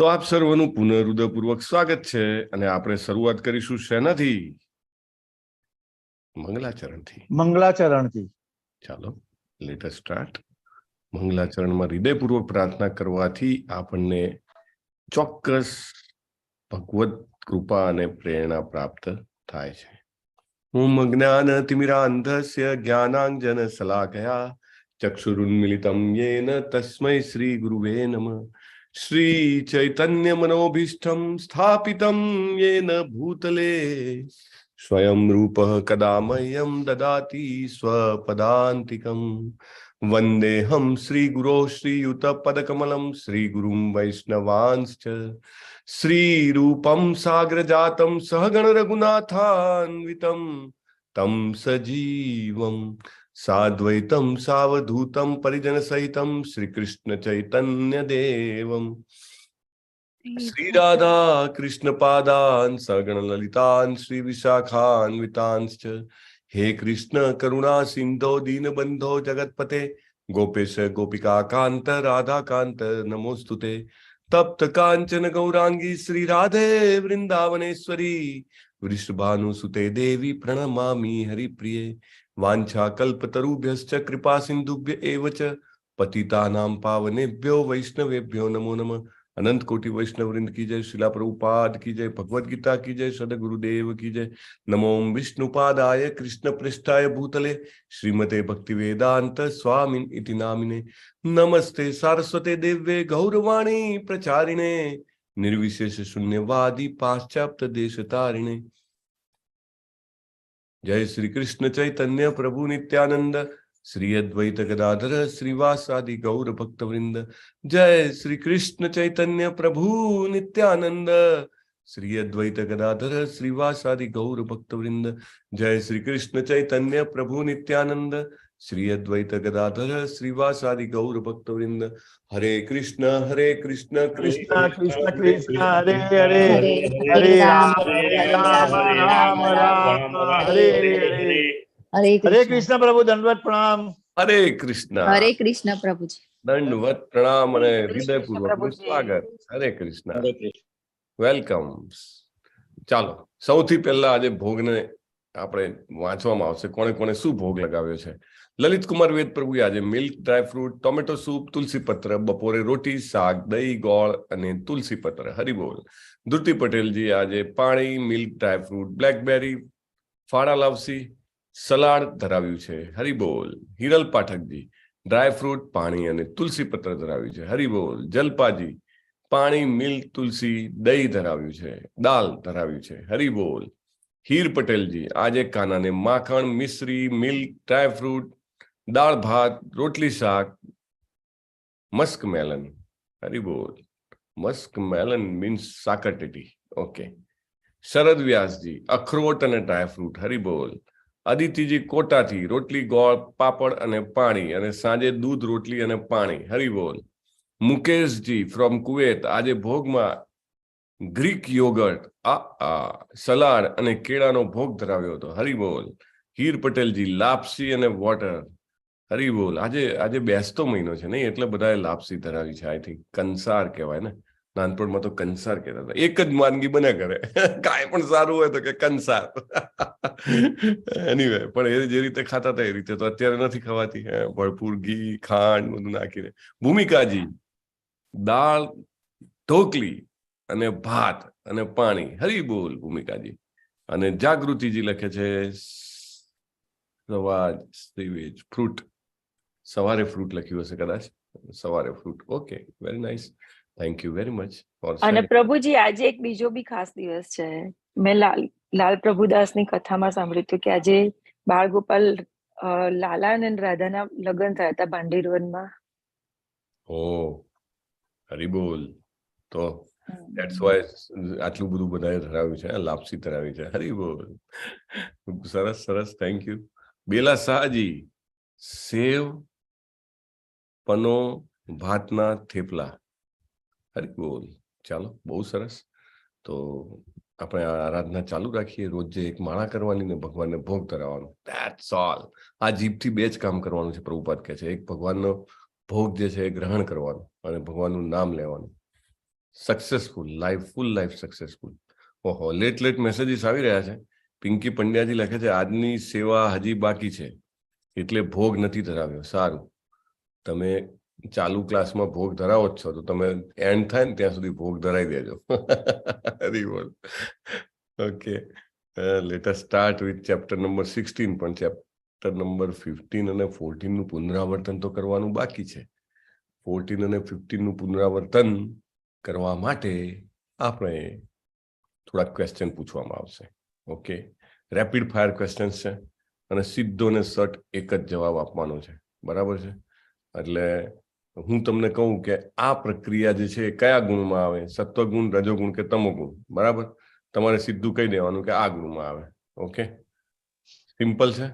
તો આપ સર્વનું પુનઃ હૃદયપૂર્વક સ્વાગત છે અને આપણે શરૂઆત કરીશું શેનાથી? મંગલાચરણથી. મંગલાચરણથી. ચાલો, લેટ અસ સ્ટાર્ટ. મંગલાચરણમાં હૃદયપૂર્વક પ્રાર્થના કરવાથી આપણને ચોક્કસ ભગવદ કૃપા અને પ્રેરણા પ્રાપ્ત થાય છે. ઓમ અજ્ઞાનતિમિરાંધસ્ય જ્ઞાનાંજન શલાકયા ચક્ષુરુન્મિલિતમ યેન તસ્મૈ શ્રી ગુરુવે નમઃ. શ્રી ચૈતન્ય મનોભીષ્ટમ સ્થાપિતમ યેન ભૂતલે સ્વયં રૂપઃ કદા મહ્યં દદાતિ સ્વપદાંતિકમ. વંદેહમ શ્રી ગુરો શ્રીયુત પદકમલમ શ્રી ગુરુમ વૈષ્ણવાંશ્ચ શ્રી રૂપમ સાગ્ર જાતમ સહગણ રઘુનાથાન્વિતમ તમ સજીવમ સાદ્વૈતમ સાવધૂતમ પરિજન સહિતમ શ્રી કૃષ્ણ ચૈતન્ય દેવમ શ્રી રાધા કૃષ્ણ પાદાન સગણ લલિતાન શ્રી વિશાખાન્વિતાંશ્ચ હે કૃષ્ણ કરુણા સિંધો દીનબંધો જગતપતે ગોપેશ ગોપિકા કાંત રાધા કાંત નમોસ્તુતે. તપ્ત કાંચન ગૌરાંગી શ્રી રાધે વૃંદાવનેશ્વરી વૃષભાનુસુતે દેવી પ્રણમામી હરિપ્રિયે. વાંછા કલ્પતરુભ્યશ્ચ કૃપા સિંધુભ્ય એવ ચ પતિતાનાં પાવનેભ્યો વૈષ્ણવેભ્યો નમો નમઃ. અનંત કોટી વૈષ્ણવ વૃંદ કી જય. શિલા પ્રભુપાદ કી જય. ભગવદ ગીતા કી જય. સદગુરુદેવ કી જય. નમો વિષ્ણુપાદાય કૃષ્ણ પૃષ્ઠાય ભૂતલે શ્રીમતે ભક્તિ વેદાંત સ્વામિન ઇતિ નામિને. નમસ્તે સારસ્વતે દેવ્ય ગૌરવાણી પ્રચારિણે નિર્વિશેષ શૂન્યવાદી પાશ્ચાત્ય દેશતારિણે. જય શ્રી કૃષ્ણ ચૈતન્ય પ્રભુ નિત્યાનંદ શ્રી અદ્વૈત ગદાધર શ્રીવાસાદિ ગૌર ભક્ત વૃંદ. જય શ્રી કૃષ્ણ ચૈતન્ય પ્રભુ નિત્યાનંદ શ્રી અદ્વૈત ગદાધર શ્રીવાસાદિ ગૌર ભક્ત વૃંદ. જય શ્રી કૃષ્ણ ચૈતન્ય પ્રભુ નિત્યાનંદ શ્રી અદ્વૈત ગદાધર શ્રીવાસાદિ ગૌર ભક્ત વૃંદ. હરે કૃષ્ણ કૃષ્ણ કૃષ્ણ કૃષ્ણ કૃષ્ણ હરે હરે હરે રામ રામ રામ રામ હરે હરે. હરે કૃષ્ણ પ્રભુ દંડવત પ્રણામ. હરે કૃષ્ણ પ્રભુજી દંડવત પ્રણામ અને હૃદયપૂર્વકનું સ્વાગત. હરે કૃષ્ણ, વેલકમ. ચાલો, સૌથી પહેલા આજે ભોગને આપણે વાંચવામાં આવશે. કોણે કોણે શું ભોગ લગાવ્યો છે? લલિત કુમાર વેદ પ્રભુએ આજે મિલ્ક, ડ્રાયફ્રૂટ, ટોમેટો સૂપ, તુલસી પત્ર, બપોરે રોટી, શાક, દહીં, ગોળ અને તુલસી પત્ર. હરિબોલ. ધૃતિ પટેલજી આજે પાણી, મિલ્ક, ડ્રાયફ્રૂટ, બ્લેકબેરી, ફાળા લાવસી, સલાડ ધરાવ્યું છે. હરિબોલ. હિરલ પાઠકજી ડ્રાયફ્રૂટ, પાણી અને તુલસી પત્ર ધરાવ્યું છે. હરિબોલ. જલપાજી પાણી, મિલ્ક, તુલસી, દહીં ધરાવ્યું છે. દાલ ધરાવ્યું છે. હરિબોલ. હીર પટેલજી આજે કાનાને માખણ, મિશ્રી, મિલ્ક, ડ્રાયફ્રૂટ, દાળ ભાત, રોટલી, શાક, મસ્ક મેલન. હરિબોલ. મસ્ક મેલન મીન્સ સાકરટેટી. ઓકે. શરદ વ્યાસજી અખરોટ અને ડ્રાયફ્રૂટ. હરિબોલ. અદિતિજી કોટાથી રોટલી, ગોળ, પાપડ અને પાણી અને સાંજે દૂધ, રોટલી અને પાણી. હરિબોલ. મુકેશજી ફ્રોમ કુવેત આજે ભોગમાં ગ્રીક યોગર્ટ, સલાડ અને કેળાનો ભોગ ધરાવ્યો હતો. હરિબોલ. હીર પટેલજી લાપસી અને વોટર. હરિબોલ. આજે બેસતો મહિનો છે નહીં, એટલે બધાએ લાપસી ધરાવી છે. આઈ થિંક કંસાર કહેવાય ને. નાનપણમાં તો કંસાર કહેતા હતા. એક જ વાનગી બને કરે, કાંઈ પણ સારું હોય તો કે કંસાર. એનીવે, પણ એ જે રીતે ખાતા હતા એ રીતે તો અત્યારે નથી ખવાતી. ભરપૂર ઘી, ખાંડ બધું નાખીને. ભૂમિકાજી દાળ, ઢોકલી અને ભાત અને પાણી. હરિબોલ. ભૂમિકાજી. અને જાગૃતિજી લખે છે ફ્રૂટ. સવારે ફ્રૂટ લખ્યું હશે કદાચ. સવારે fruit. Okay, very nice. Thank you very much. અને પ્રભુજી આજે એક બીજો બી ખાસ દિવસ છે. મેં લાલ પ્રભુદાસની કથામાં સાંભળ્યું હતું કે આજે બાળગોપાલ લાલા અને રાધાના લગ્ન થયા હતા ભાંડીરવનમાં. ઓ હરિબોલ. તો ધેટ્સ વાય આટલું બધું બધાએ ધરાવ્યું છે. લાપસી ધરાવી છે. હરિબોલ. સરસ સરસ. Thank you. બેલા શાહજી સેવ, પનો, ભાતના થેપલા. હરિબોલ. ચાલો, બહુ સરસ. તો આપણે આરાધના ચાલુ રાખીએ. રોજે એક માળા કરવાની ને ભગવાનને ભોગ ધરાવવાનો. That's all. આ જીભથી બે જ કામ કરવાનું છે. પ્રભુપાદ કહે છે એક ભગવાનનો ભોગ જે છે એ ગ્રહણ કરવાનું અને ભગવાનનું નામ લેવાનું. સક્સેસફુલ લાઈફ, ફૂલ લાઈફ સક્સેસફુલ. ઓહો, લેટ મેસેજીસ આવી રહ્યા છે. પિંકી પંડ્યાજી લખે છે આજની સેવા હજી બાકી છે એટલે ભોગ નથી ધરાવ્યો. સારું, તમે ચાલુ ક્લાસમાં ભોગ ધરાવો જ છો તો તમે એન્ડ થાય ને ત્યાં સુધી ભોગ ધરાવી દેજો. Haribol. Okay, late us start with chapter number 16. પણ ચેપ્ટર નંબર 15 અને 14 નું પુનરાવર્તન તો કરવાનું બાકી છે. 14 અને 15 નું પુનરાવર્તન કરવા માટે આપણે થોડા ક્વેશ્ચન પૂછવામાં આવશે. ઓકે, રેપિડ ફાયર ક્વેશ્ચન છે અને સીધો ને સટ એક જ જવાબ આપવાનો છે. બરાબર છે? એટલે હું તમને કહું કે આ પ્રક્રિયા જે છે કયા ગુણમાં આવે, સત્વગુણ, રજોગુણ કે તમોગુણ, બરાબર? તમારે સીધું કહી દેવાનું કે આ ગુણમાં આવે. ઓકે, સિમ્પલ છે,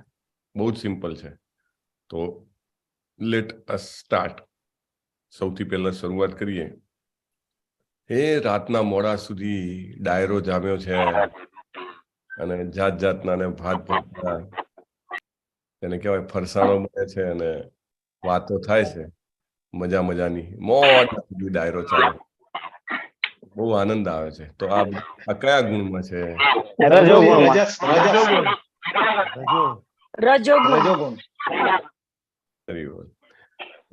બહુ જ સિમ્પલ છે. તો લેટ અસ સ્ટાર્ટ. સૌથી પહેલા શરૂઆત કરીએ. એ રાતના મોડા સુધી ડાયરો જામ્યો છે અને જાત જાતના ને ભાત ભાતના એને કહેવાય ફરસાણો મળે છે અને વાતો થાય છે મજાની. મોડા સુધી ડાયરો ચાલે, બહુ આનંદ આવે છે. તો આ કયા ગુણમાં છે? રજોગુણ.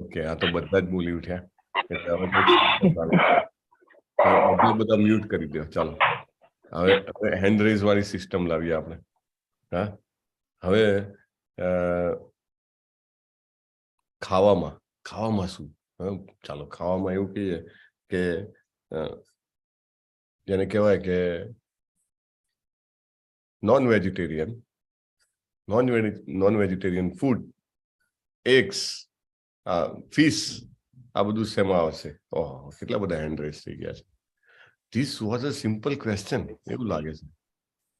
ઓકે, આ તો બધા જ બોલી ઉઠ્યા એટલે હવે બધા મ્યુટ કરી દો. ચાલો, હવે હેન્ડ રેઝ વાળી સિસ્ટમ લાવીએ આપણે. હા, હવે ખાવામાં શું? ચાલો, ખાવામાં એવું કહીએ કે જેને કહેવાય કે non vegetarian food, eggs, fish, આ બધું શેમાં આવશે? ઓહો, કેટલા બધા હેન્ડ રેઝ થઈ ગયા છે. This was a simple question એવું લાગે છે.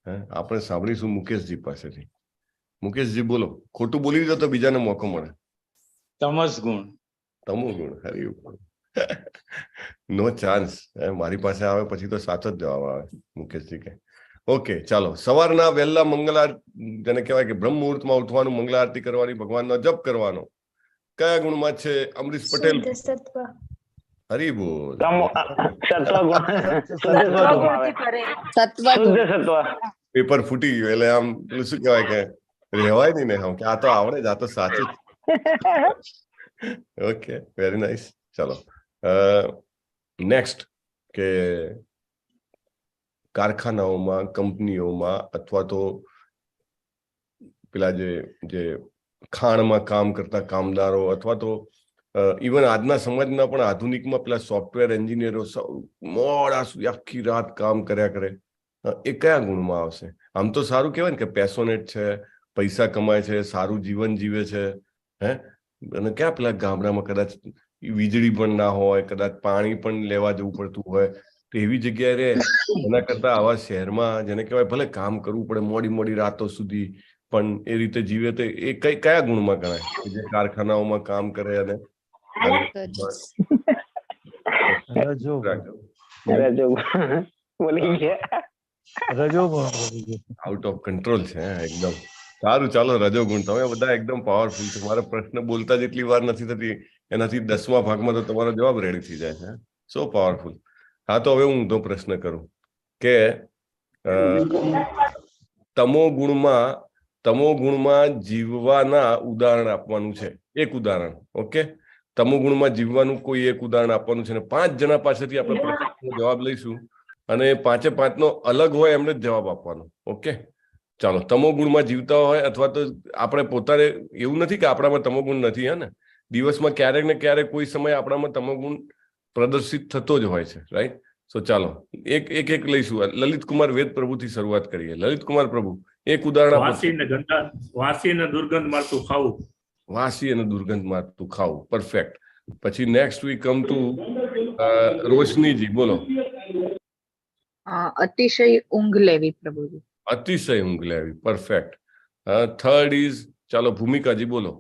આપણે સાંભળીશું મુકેશજી પાસેથી. મુકેશજી બોલો. ખોટું બોલી દીધો તો બીજાને મોકો મળે. તમોગુણ. હરી નો ચાન્સ. મારી પાસે આવે પછી તો સાચો જ જવાબ આવે. મુકેશજી કે ઓકે, ચાલો. સવારના વહેલા મંગલ આરતી, જેને કહેવાય કે બ્રહ્મ મુહૂર્તમાં ઉઠવાનું, મંગલ આરતી કરવાની, ભગવાનનો જપ કરવાનો, કયા ગુણમાં છે? અમરીશ પટેલ. હરી બોલ. પેપર ફૂટી ગયું એટલે આમ શું કહેવાય કે રહેવાય નહીં ને, કે આ તો આવડે જ, આ તો સાચું. Okay, very nice. ચાલો, નેક્સ્ટ કે કારખાનાઓમાં, કંપનીઓમાં અથવા તો પેલા જે ખાણમાં કામ કરતા કામદારો અથવા તો ઇવન આજના સમાજના પણ આધુનિકમાં પેલા સોફ્ટવેર એન્જિનિયરો મોડા સુધી આખી રાત કામ કર્યા કરે, એ કયા ગુણમાં આવશે? આમ તો સારું કહેવાય ને કે પેશોનેટ છે, પૈસા કમાય છે, સારું જીવન જીવે છે. અને ક્યાં પેલા ગામડામાં કદાચ વીજળી પણ ના હોય, કદાચ પાણી પણ લેવા જવું પડતું હોય, તો એવી જગ્યાએ રે એના કરતા આવા શહેરમાં જેને કહેવાય ભલે કામ કરવું પડે મોડી રાતો સુધી, પણ એ રીતે જીવે તો એ કયા ગુણમાં ગણાય? જે કારખાનાઓમાં કામ કરે અને આઉટ ઓફ કંટ્રોલ છે એકદમ. સારું, ચાલો, રજોગુણ. તમે બધા એકદમ પાવરફુલ છે. મારા પ્રશ્ન બોલતા જેટલી વાર નથી થતી એનાથી 10મા ભાગમાં તો તમારો જવાબ રેડી થઈ જાય છે. સો પાવરફુલ. હા, તો હવે હું ઊંધો પ્રશ્ન કરું કે તમોગુણમાં જીવવાના ઉદાહરણ આપવાનું છે. એક ઉદાહરણ. ઓકે, તમોગુણમાં જીવવાનું કોઈ એક ઉદાહરણ આપવાનું છે ને 5 જણા પાસેથી આપણે પ્રશ્નનો જવાબ લઈશું અને 5-5નો અલગ હોય એમને જ જવાબ આપવાનો. ઓકે, ચાલો. તમોગુણમાં જીવતા હોય અથવા તો આપણે પોતાને એવું નથી કે આપણામાં તમોગુણ નથી, હે ને? દિવસમાં ક્યારેક ને ક્યારેક કોઈ સમય આપણામાં તમોગુણ પ્રદર્શિત થતો જ હોય છે, રાઈટ? સો ચાલો, એક લઈશું. લલિત કુમાર વેદ પ્રભુથી શરૂઆત કરીએ. લલિત કુમાર પ્રભુ, એક ઉદાહરણ આપો. વાસી અને દુર્ગંધ મારતું ખાવું. વાસી અને દુર્ગંધ મારતું ખાવું. પરફેક્ટ. પછી નેક્સ્ટ વી કમ ટુ રોશનીજી, બોલો. અતિશય ઊંઘ લેવી પ્રભુજી. અતિશય ઊંઘ લેવી. પરફેક્ટ. થર્ડ ઇઝ, ચાલો ભૂમિકાજી બોલો.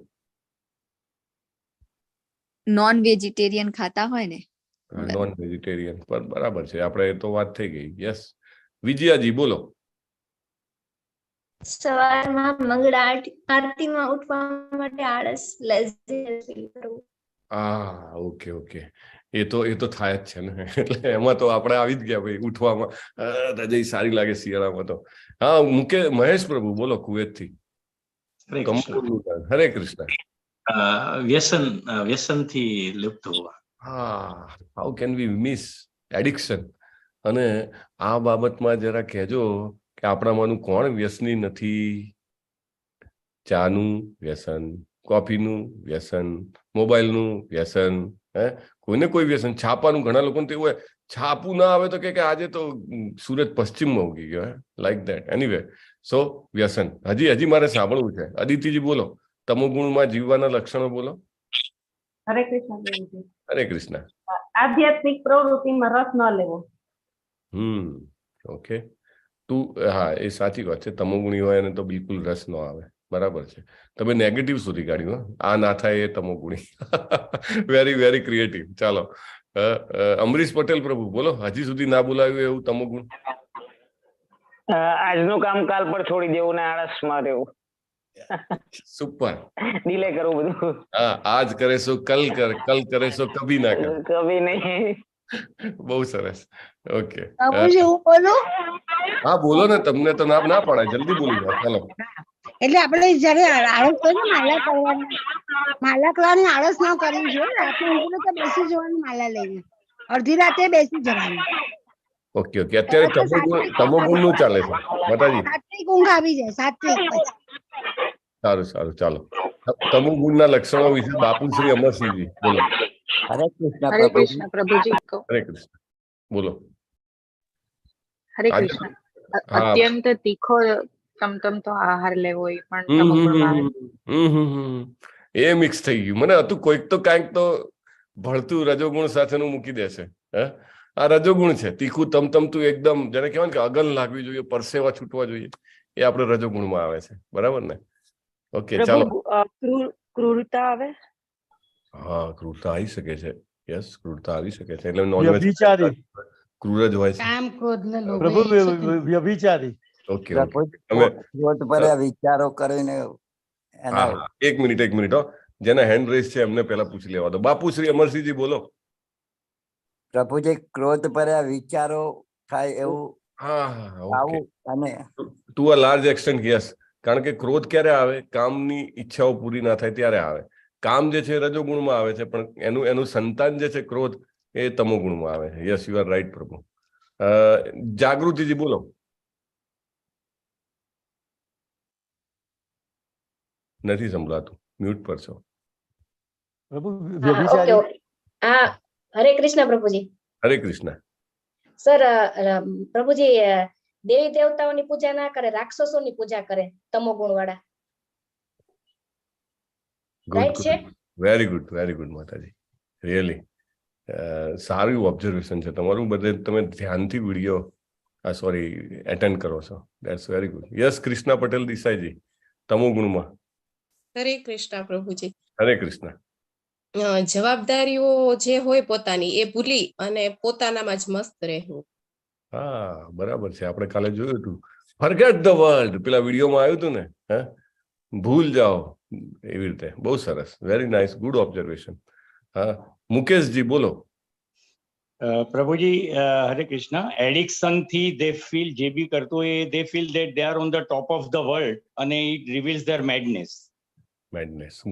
નોન વેજીટેરિયન ખાતા હોય ને. Non vegetarian. પર બરાબર છે, આપણે તો વાત થઈ ગઈ. યસ. વિજયાજી બોલો. સવારમાં મંગળ આરતીમાં ઉઠવા માટે આળસ, લેઝીનેસ ફીલ કરવું. ઓકે. એ તો થાય જ છે ને, એટલે એમાં તો આપણે આવી જ ગયા ભાઈ ઉઠવામાં, રજાઈ સારી લાગે શિયાળામાં તો. હા, મહેશ પ્રભુ બોલો કુવેત થી. હરે કૃષ્ણ. વ્યસનથી લુપ્ત હોવા. હા, how can we miss addiction? અને આ બાબતમાં જરા કહેજો કે આપણામાંનું કોણ વ્યસની નથી? ચાનું વ્યસન, કોફીનું વ્યસન, મોબાઈલનું વ્યસન, કોઈને કોઈ વ્યસન. છાપાનું ઘણા લોકોને તો એવું હોય, છાપું ના આવે તો કે આજે તો સુરત પશ્ચિમમાં ઉગી ગયો, લાઈક દેટ. એનીવે, સો વ્યસન હજી મારે સાંભળવું છે. અદિતિજી બોલો, તમોગુણમાં જીવવાના લક્ષણો બોલો. હરે કૃષ્ણ. હરે કૃષ્ણ. આધ્યાત્મિક પ્રવૃત્તિમાં રસ ન લેવો. ઓકે. હા, એ સાચી વાત છે. તમોગુણી હોય એને તો બિલકુલ રસ ન આવે. બરાબર છે. તમે નેગેટિવ સુધી કાઢ્યું. આ ના થાય એ તમોગુણી. Very very creative. ચાલો, અમરીશ પટેલ પ્રભુ બોલો, હજી સુધી ના બોલાવ્યું એવું તમોગુણ. આજનું કામ કાલ પર છોડી દેવું ને આળસમાં રહેવું. સુપર. ડિલે કરવું બધું. હા, આજ કરે સો કલ કર, કલ કરે સો કભી ના કર. કભી નહીં. બહુ સરસ. ઓકે. બોલો. હા બોલો ને, તમને તો ના પડાય, જલ્દી બોલી જાઓ. ચાલો. એટલે આપણે જયારે આળસ હોય ને માલા કરવાની, માલા કરવાની આળસ ના કરવી જોઈએ. રાતે ઊંઘને તો બેસી જવાની માલા લઈને, અડધી રાતે બેસી જવાની. ઓકે. અત્યારે તમોગુણ નું ચાલે છે માતાજી. સાત્વિક ઊંઘ આવી જાય, સાત્વિક. સારું. ચાલો, તમોગુણના લક્ષણો વિશે બાપુ શ્રી અમરસિંહજી બોલો. હરે કૃષ્ણ પ્રભુજી. હરે કૃષ્ણ બોલો. હરે કૃષ્ણ. અત્યંત તીખો તમતમતો આહાર લેવો એ પણ એ મિક્સ થઈ ગયું. મને હતું કોઈક તો કાંઈક તો ભળતું રજોગુણ સાથેનું મૂકી દેશે. આ રજોગુણ છે. તીખું તમતમતું એકદમ જેને કહેવાય ને કે અગન લાગવી જોઈએ, પરસેવા છૂટવા જોઈએ, એ આપણે રજોગુણમાં આવે છે. બરાબર ને? ઓકે, ચાલો. ક્રૂરતા આવે. હા, ક્રૂરતા આવી શકે છે. યસ, ક્રૂરતા આવી શકે છે. એટલે નોનવેજ ક્રૂર જ હોય છે. કામ, ક્રોધ ને લોભ. પ્રભુ વ્યભિચારી. ઓકે. તમે વિચારો કરીને. હા, એક મિનિટ. જેના હેન્ડ રેસ છે એમને પહેલા પૂછી લેવા દો. બાપુ શ્રી અમરસિંહજી બોલો. પ્રભુજી, ક્રોધ ભર્યા વિચારો થાય એવું. ઓકે. અને to a large extent yes. કારણ કે ક્રોધ ક્યારે આવે? કામની ઈચ્છાઓ પૂરી ના થાય ત્યારે આવે. કામ જે છે રજોગુણમાં આવે છે, પણ એનું સંતાન જે છે ક્રોધ, એ તમોગુણમાં આવે છે. યસ, યુ આર રાઈટ પ્રભુ. જાગૃતિજી બોલો. નથી સંભળાતું, મ્યુટ પર છો. પ્રભુ વ્યભિચારી. હા, હરે કૃષ્ણ પ્રભુજી. હરે કૃષ્ણ. સર, પ્રભુજી દેવી દેવતાઓની પૂજા ના કરે, રાક્ષસોની પૂજા કરે તમોગુણ વાળા. વેરી ગુડ માતાજી. રિયલી સારું ઓબ્ઝર્વેશન છે તમારું. બધે તમે ધ્યાનથી વિડીયો એટેન્ડ કરો છો. That's very good. Yes, Krishna Patel Desaiji, તમોગુણમાં. હરે કૃષ્ણ પ્રભુજી. હરે કૃષ્ણ. જવાબદારીઓ જે હોય પોતાની એ ભૂલી અને પોતાનામાં જ મસ્ત રહેવું. હા, બરાબર છે. આપણે કાલે જોયું હતું, ફોરગેટ ધ વર્લ્ડ, પેલા વિડીયોમાં આવ્યું હતું ને. ભૂલ જાઓ, એવી રીતે. બહુ સરસ. Very nice, good observation. હા, મુકેશજી બોલો. પ્રભુજી, હરે કૃષ્ણ. એડિક્શન થી દે ફીલ, જે બી કરતો હોય they feel that they are on the top of the world, અને ઇટ રિવીલ્સ ધેર મેડનેસ.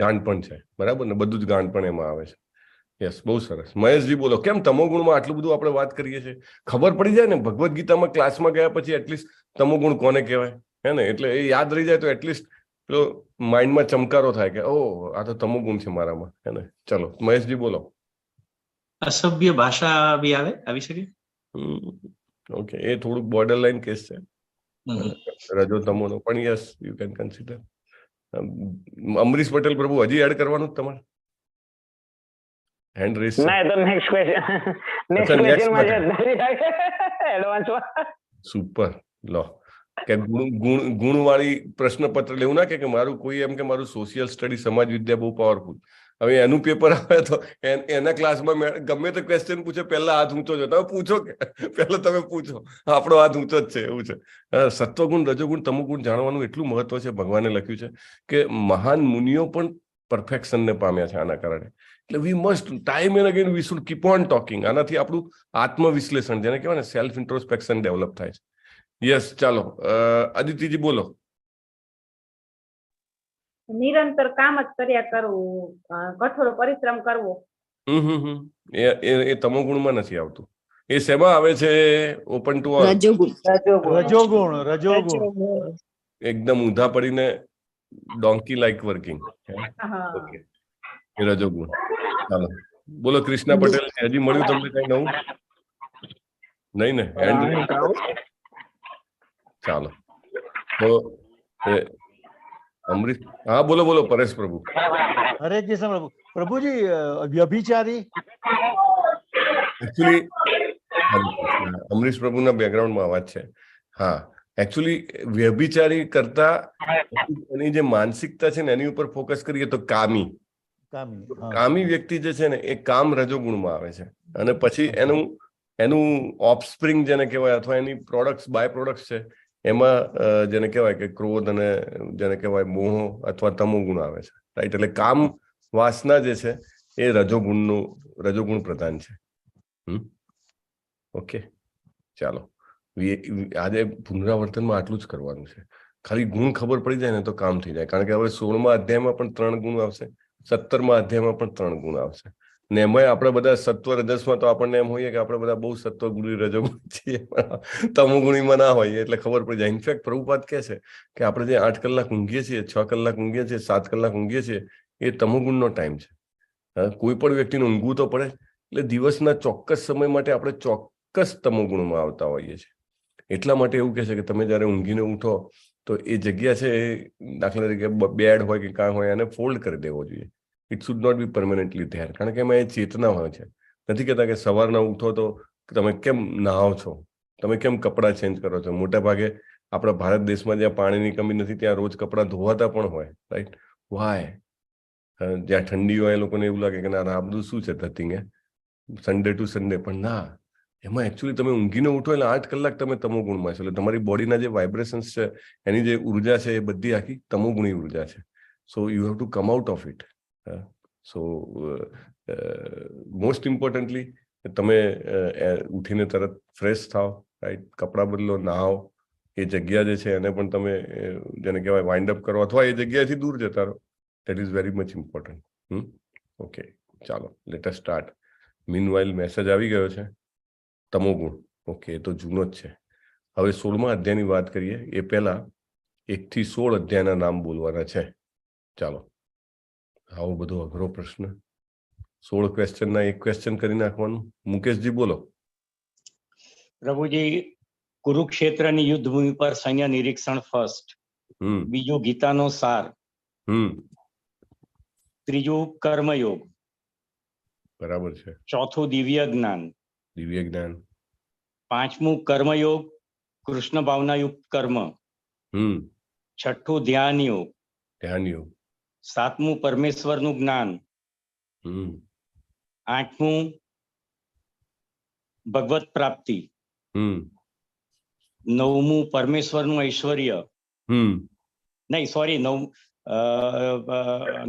ગાંડપણ છે. બરાબર ને? બધું જ ગાંડપણ એમાં આવે છે. યસ, બહુ સરસ. મહેશજી બોલો. કેમ તમોગુણમાં આટલું બધું આપણે વાત કરીએ છીએ? ખબર પડી જાય ને, ભગવદ્ ગીતામાં ક્લાસમાં ગયા પછી એટલીસ્ટ તમોગુણ કોને કહેવાય, હે ને? એટલે એ યાદ રહી જાય તો એટલીસ્ટ પેલો માઇન્ડમાં ચમકારો થાય કે ઓ, આ તો તમોગુણ છે મારામાં, હે ને? ચલો, મહેશજી બોલો. અસભ્ય ભાષા બી આવી શકે. ઓકે, એ થોડુંક બોર્ડર લાઈન કેસ છે રજો તમોનો, પણ yes, you can consider. Amrish Patel પ્રભુ, હજી એડ કરવાનું તમારે હેન્ડ રેસ? ના, તો નેક્સ્ટ ક્વેશ્ચન માં એડવાન્સમાં. સુપર. લો, કે ગુણવાળી પ્રશ્નપત્ર લેવું ના કે મારું કોઈ એમ કે મારું સોશિયલ સ્ટડી સમાજ વિદ્યા બહુ પાવરફુલ. હવે એનું પેપર આવે તો એના ક્લાસમાં ગમે તે ક્વેશ્ચન પૂછે, પહેલા હાથ ઊંચો છે. તમે પૂછો કે પહેલા તમે પૂછો, આપણો હાથ ઊંચો જ છે, એવું છે. સત્વગુણ, રજોગુણ, તમોગુણ જાણવાનું એટલું મહત્વ છે. ભગવાને લખ્યું છે કે મહાન મુનિઓ પણ પરફેક્શનને પામ્યા છે આના કારણે. એટલે we must time and again we should keep on talking. આનાથી આપણું આત્મવિશ્લેષણ જેને કહેવાય ને સેલ્ફ ઇન્ટ્રોસ્પેક્શન ડેવલપ થાય છે. યસ, ચાલો અદિતિજી બોલો. નિરંતર કામ જ કર્યા કરવું, કઠોર પરિશ્રમ કરવો. એ તમોગુણમાં નથી આવતું. એ શેમાં આવે છે? Open to all. રજોગુણ. એકદમ ઊંધા પડીને ડોંકી લાઈક વર્કિંગ. ઓકે, એ રજોગુણ. ચાલો બોલો કૃષ્ણા પટેલ, હજી મળ્યું તમને કઈ નવું? નહીં ને? ચાલો તો અમૃત, હા બોલો બોલો પરેશ પ્રભુ. હરે કૃષ્ણ પ્રભુ. પ્રભુજી વ્યભિચારી એકચ્યુઅલી અમરીશ પ્રભુના બેકગ્રાઉન્ડમાં અવાજ છે. હા, એકચ્યુઅલી વ્યભિચારી કરતા એની જે માનસિકતા છે ને એની ઉપર ફોકસ કરીએ તો કામી વ્યક્તિ જે છે ને એ કામ રજોગુણમાં આવે છે. અને પછી એનું ઓફસ્પ્રિંગ જેને કહેવાય અથવા એની પ્રોડક્ટ્સ બાય પ્રોડક્ટ્સ છે એમાં જેને કહેવાય કે ક્રોધ અને જેને કહેવાય મોહ અથવા તમોગુણ આવે છે. રાઈટ? એટલે કામ વાસના જે છે એ રજોગુણ પ્રધાન છે. ઓકે, ચાલો આજે પુનરાવર્તનમાં આટલું જ કરવાનું છે. ખાલી ગુણ ખબર પડી જાય ને તો કામ થઈ જાય. કારણ કે હવે 16મા અધ્યાયમાં પણ 3 ગુણ આવશે, 17મા અધ્યાયમાં પણ 3 ગુણ આવશે. ને એમાં આપણે બધા સત્વ રજસમાં તો આપણને એમ હોઈએ કે આપણે બધા બહુ સત્વગુણી રજોગુણી છીએ, તમોગુણીમાં ના હોઈએ એટલે ખબર પડી જાય. ઇનફેક્ટ પ્રભુપાદ કહે છે કે આપણે જે 8 કલાક ઊંઘીએ છીએ, 6 કલાક ઊંઘીએ છીએ, 7 કલાક ઊંઘીએ છીએ એ તમોગુણનો ટાઈમ છે. કોઈ પણ વ્યક્તિને ઊંઘવું તો પડે. એટલે દિવસના ચોક્કસ સમય માટે આપણે ચોક્કસ તમોગુણમાં આવતા હોઈએ છીએ. એટલા માટે એવું કહે છે કે તમે જયારે ઊંઘીને ઉઠો તો એ જગ્યા છે, દાખલા તરીકે બેડ હોય કે કાં હોય, એને ફોલ્ડ કરી દેવો જોઈએ. It should not be permanently there. કારણ કે એમાં એ ચેતના હોય છે. નથી કહેતા કે સવારના ઉઠો તો તમે કેમ નહાવ છો, તમે કેમ કપડાં ચેન્જ કરો છો. મોટા ભાગે આપણા ભારત દેશમાં જ્યાં પાણીની કમી નથી ત્યાં રોજ કપડાં ધોવાતા પણ હોય. રાઈટ? વાય? જ્યાં ઠંડી હોય એ લોકોને એવું લાગે કે ના આ બધું શું છે ધતિંગ, સન્ડે ટુ સન્ડે. પણ ના, એમાં એકચ્યુઅલી તમે ઊંઘીને ઉઠો એટલે 8 કલાક તમે તમોગુણમાં છો. એટલે તમારી બોડીના જે વાઇબ્રેશન્સ છે, એની જે ઉર્જા છે એ બધી આખી તમોગુણી ઉર્જા છે. So you have to come out of it. So most importantly તમે ઉઠીને તરત ફ્રેશ થાવ, રાઈટ? કપડાં બદલો, નહાવ. એ જગ્યા જે છે એને પણ તમે જેને કહેવાય વાઇન્ડ અપ કરો અથવા એ જગ્યાએથી દૂર જતા રહો. That is very much important. Okay, ચાલો let us start. Meanwhile message આવી ગયો છે. તમોગુણ, ઓકે, એ તો જૂનો જ છે. હવે 16મા અધ્યાયની વાત કરીએ એ પહેલા 1 થી 16 અધ્યાયના નામ બોલવાના છે. ચાલો, આવો બધો અઘરો પ્રશ્ન. 16 ક્વેશ્ચનના 1 ક્વેશ્ચન કરી નાખવાનું. મુકેશજી બોલો. પ્રભુજી, કુરુક્ષેત્રની યુદ્ધભૂમિ પર સૈન્ય નિરીક્ષણ ફર્સ્ટ. બીજું ગીતાનો સાર. ત્રીજું કર્મયોગ. બરાબર છે. ચોથું દિવ્ય જ્ઞાન. પાંચમું કર્મયોગ, કૃષ્ણ ભાવનાયુક્ત કર્મ. છઠ્ઠું ધ્યાન યોગ. સાતમું પરમેશ્વરનું જ્ઞાન. આઠમું ભગવત પ્રાપ્તિ. નવમું પરમેશ્વરનું ઐશ્વર્ય. નહીં, સોરી,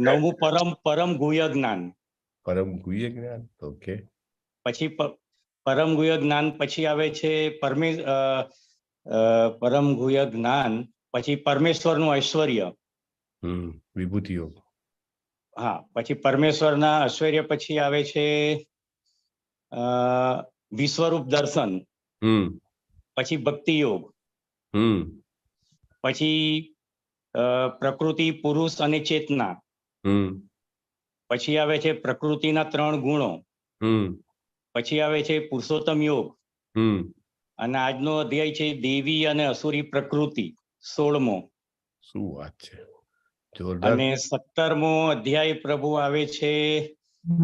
નવમું પરમ ગુહ્ય જ્ઞાન. ઓકે. પછી પરમ ગુહ્ય જ્ઞાન પછી આવે છે પરમ ગુહ્ય જ્ઞાન પછી પરમેશ્વરનું ઐશ્વર્ય, વિભૂતિ યોગ. હા, પછી પરમેશ્વરના ઐશ્વર્ય પછી આવે છે વિશ્વરૂપ દર્શન, પછી ભક્તિ યોગ, પછી પ્રકૃતિ, પુરુષ અને ચેતના, પછી આવે છે પ્રકૃતિના 3 ગુણો, પછી આવે છે પુરુષોત્તમ યોગ, અને આજનો અધ્યાય છે દેવી અને અસુરી પ્રકૃતિ 16મો. શું વાત છે, જોરદાર. અને 17મો અધ્યાય પ્રભુ આવે છે,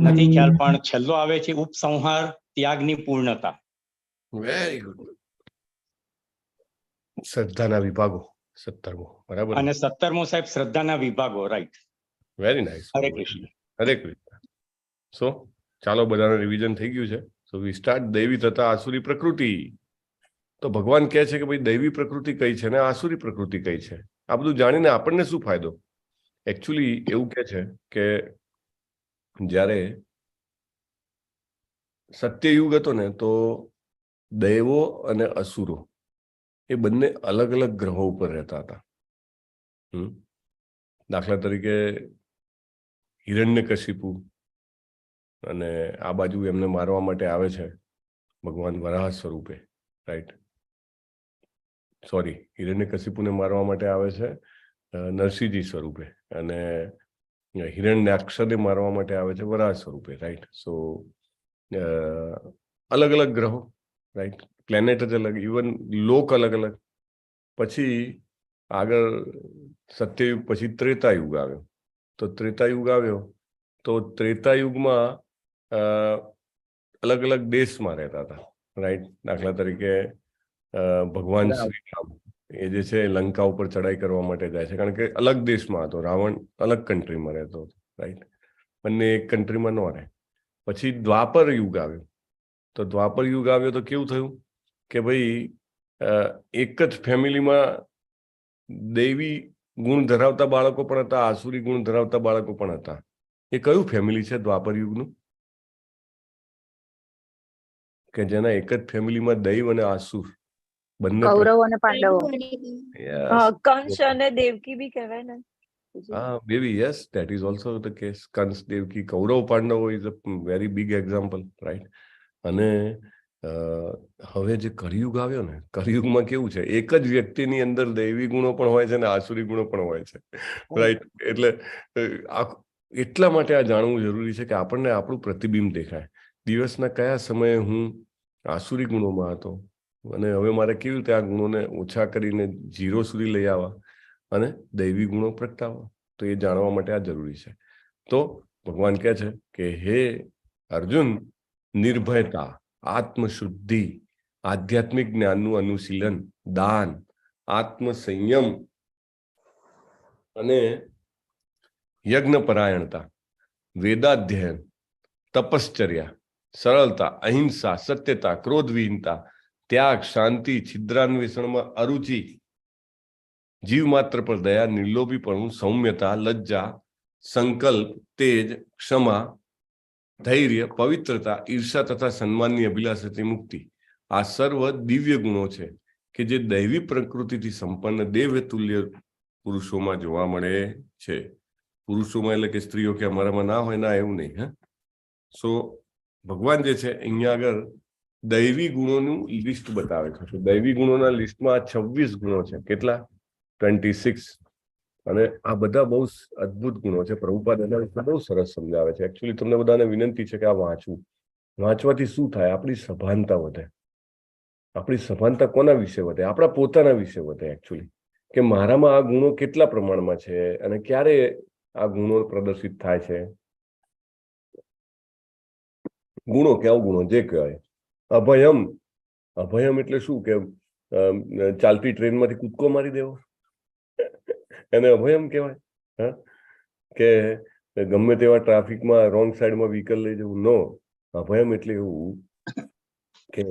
નથી ખ્યાલ, પણ છેલ્લો આવે છે ઉપસંહાર, ત્યાગની પૂર્ણતા. Very good. શ્રદ્ધાના વિભાગો 17મો, બરાબર. અને 17મો સાહેબ શ્રદ્ધાના વિભાગો, રાઈટ. Very nice. હરે કૃષ્ણ. હરે કૃષ્ણ. સો ચાલો, બધાનું રિવિઝન થઈ ગયું છે. સો વી સ્ટાર્ટ દૈવી તથા આસુરી પ્રકૃતિ. તો ભગવાન કહે છે કે ભાઈ દૈવી પ્રકૃતિ કઈ છે ને આસુરી પ્રકૃતિ કઈ છે. આ બધું જાણીને આપણને શું ફાયદો? એકચ્યુઅલી એવું કહે છે કે જ્યારે સત્યયુગ હતો ને તો દૈવો અને અસુરો એ બંને અલગ અલગ ગ્રહો ઉપર રહેતા હતા. દાખલા તરીકે હિરણ્યકશિપુ અને આ બાજુ એમને મારવા માટે આવે છે ભગવાન વરાહ સ્વરૂપે, રાઈટ? સોરી, હિરણ્યકશિપુને મારવા માટે આવે છે નરસિંહજી સ્વરૂપે, અને હિરણ્યાક્ષને મારવા માટે આવે છે વરાહ સ્વરૂપે, રાઈટ? સો અલગ અલગ ગ્રહો, રાઈટ? પ્લેનેટ જ અલગ, ઇવન લોક અલગ અલગ. પછી આગળ સત્યયુગ પછી ત્રેતાયુગ આવ્યો. તો ત્રેતાયુગ આવ્યો તો ત્રેતાયુગમાં અલગ અલગ દેશમાં રહેતા હતા, રાઈટ? દાખલા તરીકે ભગવાન શ્રી રામ એ જે છે લંકા ઉપર ચડાઈ કરવા માટે જાય છે, કારણ કે અલગ દેશમાં હતો. રાવણ અલગ કન્ટ્રીમાં રહેતો હતો, રાઈટ? બંને એક કન્ટ્રીમાં ન રહે. પછી દ્વાપર યુગ આવ્યો. તો દ્વાપર યુગ આવ્યો તો કેવું થયું કે ભાઈ એક જ ફેમિલીમાં દૈવી ગુણ ધરાવતા બાળકો પણ હતા, આસુરી ગુણ ધરાવતા બાળકો પણ હતા. એ કયું ફેમિલી છે દ્વાપર યુગનું કે જેના એક જ ફેમિલીમાં દૈવ અને આસુર બંને? કૌરવ અને પાંડવો. કંસ અને દેવકી બી કહેવાય ને. Maybe yes, that is also the case. Kansa, Devaki, Kaurava, પાંડવો is a very big example, right? અને હવે જે કળિયુગ આવ્યો ને, કળિયુગમાં કેવું છે, એક જ વ્યક્તિની અંદર દૈવી ગુણો પણ હોય છે અને આસુરી ગુણો પણ હોય છે, રાઈટ? એટલે એટલા માટે આ જાણવું જરૂરી છે કે આપણને આપણું પ્રતિબિંબ દેખાય. દિવસના કયા સમયે હું આસુરી ગુણોમાં હતો અને હવે મારે કેવી રીતે આ ગુણોને ઓછા કરીને 0 સુધી લઈ આવવા અને દૈવી ગુણો પ્રગટાવવા, તો એ જાણવા માટે આ જરૂરી છે. તો ભગવાન કહે છે કે હે અર્જુન, નિર્ભયતા, આત્મશુદ્ધિ, આધ્યાત્મિક જ્ઞાનનું અનુશીલન, દાન, આત્મસંયમ અને યજ્ઞપરાયણતા, વેદાધ્યયન, તપશ્ચર્યા, સરળતા, અહિંસા, સત્યતા, ક્રોધવિહીનતા, ત્યાગ, શાંતિ, છિદ્રાન્વેષણમાં અરુચિ, જીવ માત્ર પર દયા, નિર્લોભીપણું, સૌમ્યતા, લજ્જા, સંકલ્પ, તેજ, ક્ષમા, ધૈર્ય, પવિત્રતા, ઈર્ષા તથા સન્માનની અભિલાષાથી મુક્તિ. આ સર્વ દિવ્ય ગુણો છે કે જે દૈવી પ્રકૃતિથી સંપન્ન દેવ તુલ્ય પુરુષોમાં જોવા મળે છે. પુરુષોમાં એટલે કે સ્ત્રીઓ કે અમારામાં ના હોય, ના, એવું નહીં. સો ભગવાન જે છે અહીંયા આગળ દૈવી ગુણોનું લિસ્ટ બતાવે છે. દૈવી ગુણોના લિસ્ટમાં 26 ગુણો છે. કેટલા? 26. અને આ બધા બહુ અદ્ભુત ગુણો છે. પ્રભુપાદ એના વિશે બહુ સરસ સમજાવે છે. એકચ્યુઅલી તમને બધાને વિનંતી છે કે આ વાંચવું. વાંચવાથી શું થાય? આપણી સભાનતા વધે. આપણી સભાનતા કોના વિશે વધે? આપણા પોતાના વિશે વધે. એકચ્યુઅલી કે મારામાં આ ગુણો કેટલા પ્રમાણમાં છે અને ક્યારે આ ગુણો પ્રદર્શિત થાય છે. ગુણો, કેવા ગુણો? જે કહેવાય અભયમ. અભયમ એટલે શું કે ચાલતી ટ્રેનમાંથી કૂદકો મારી દેવો, એને અભયમ કહેવાય? કે ગમે તેવા ટ્રાફિકમાં રોંગ સાઈડમાં વ્હીકલ લઈ જવું? નો. અભયમ એટલે એવું કે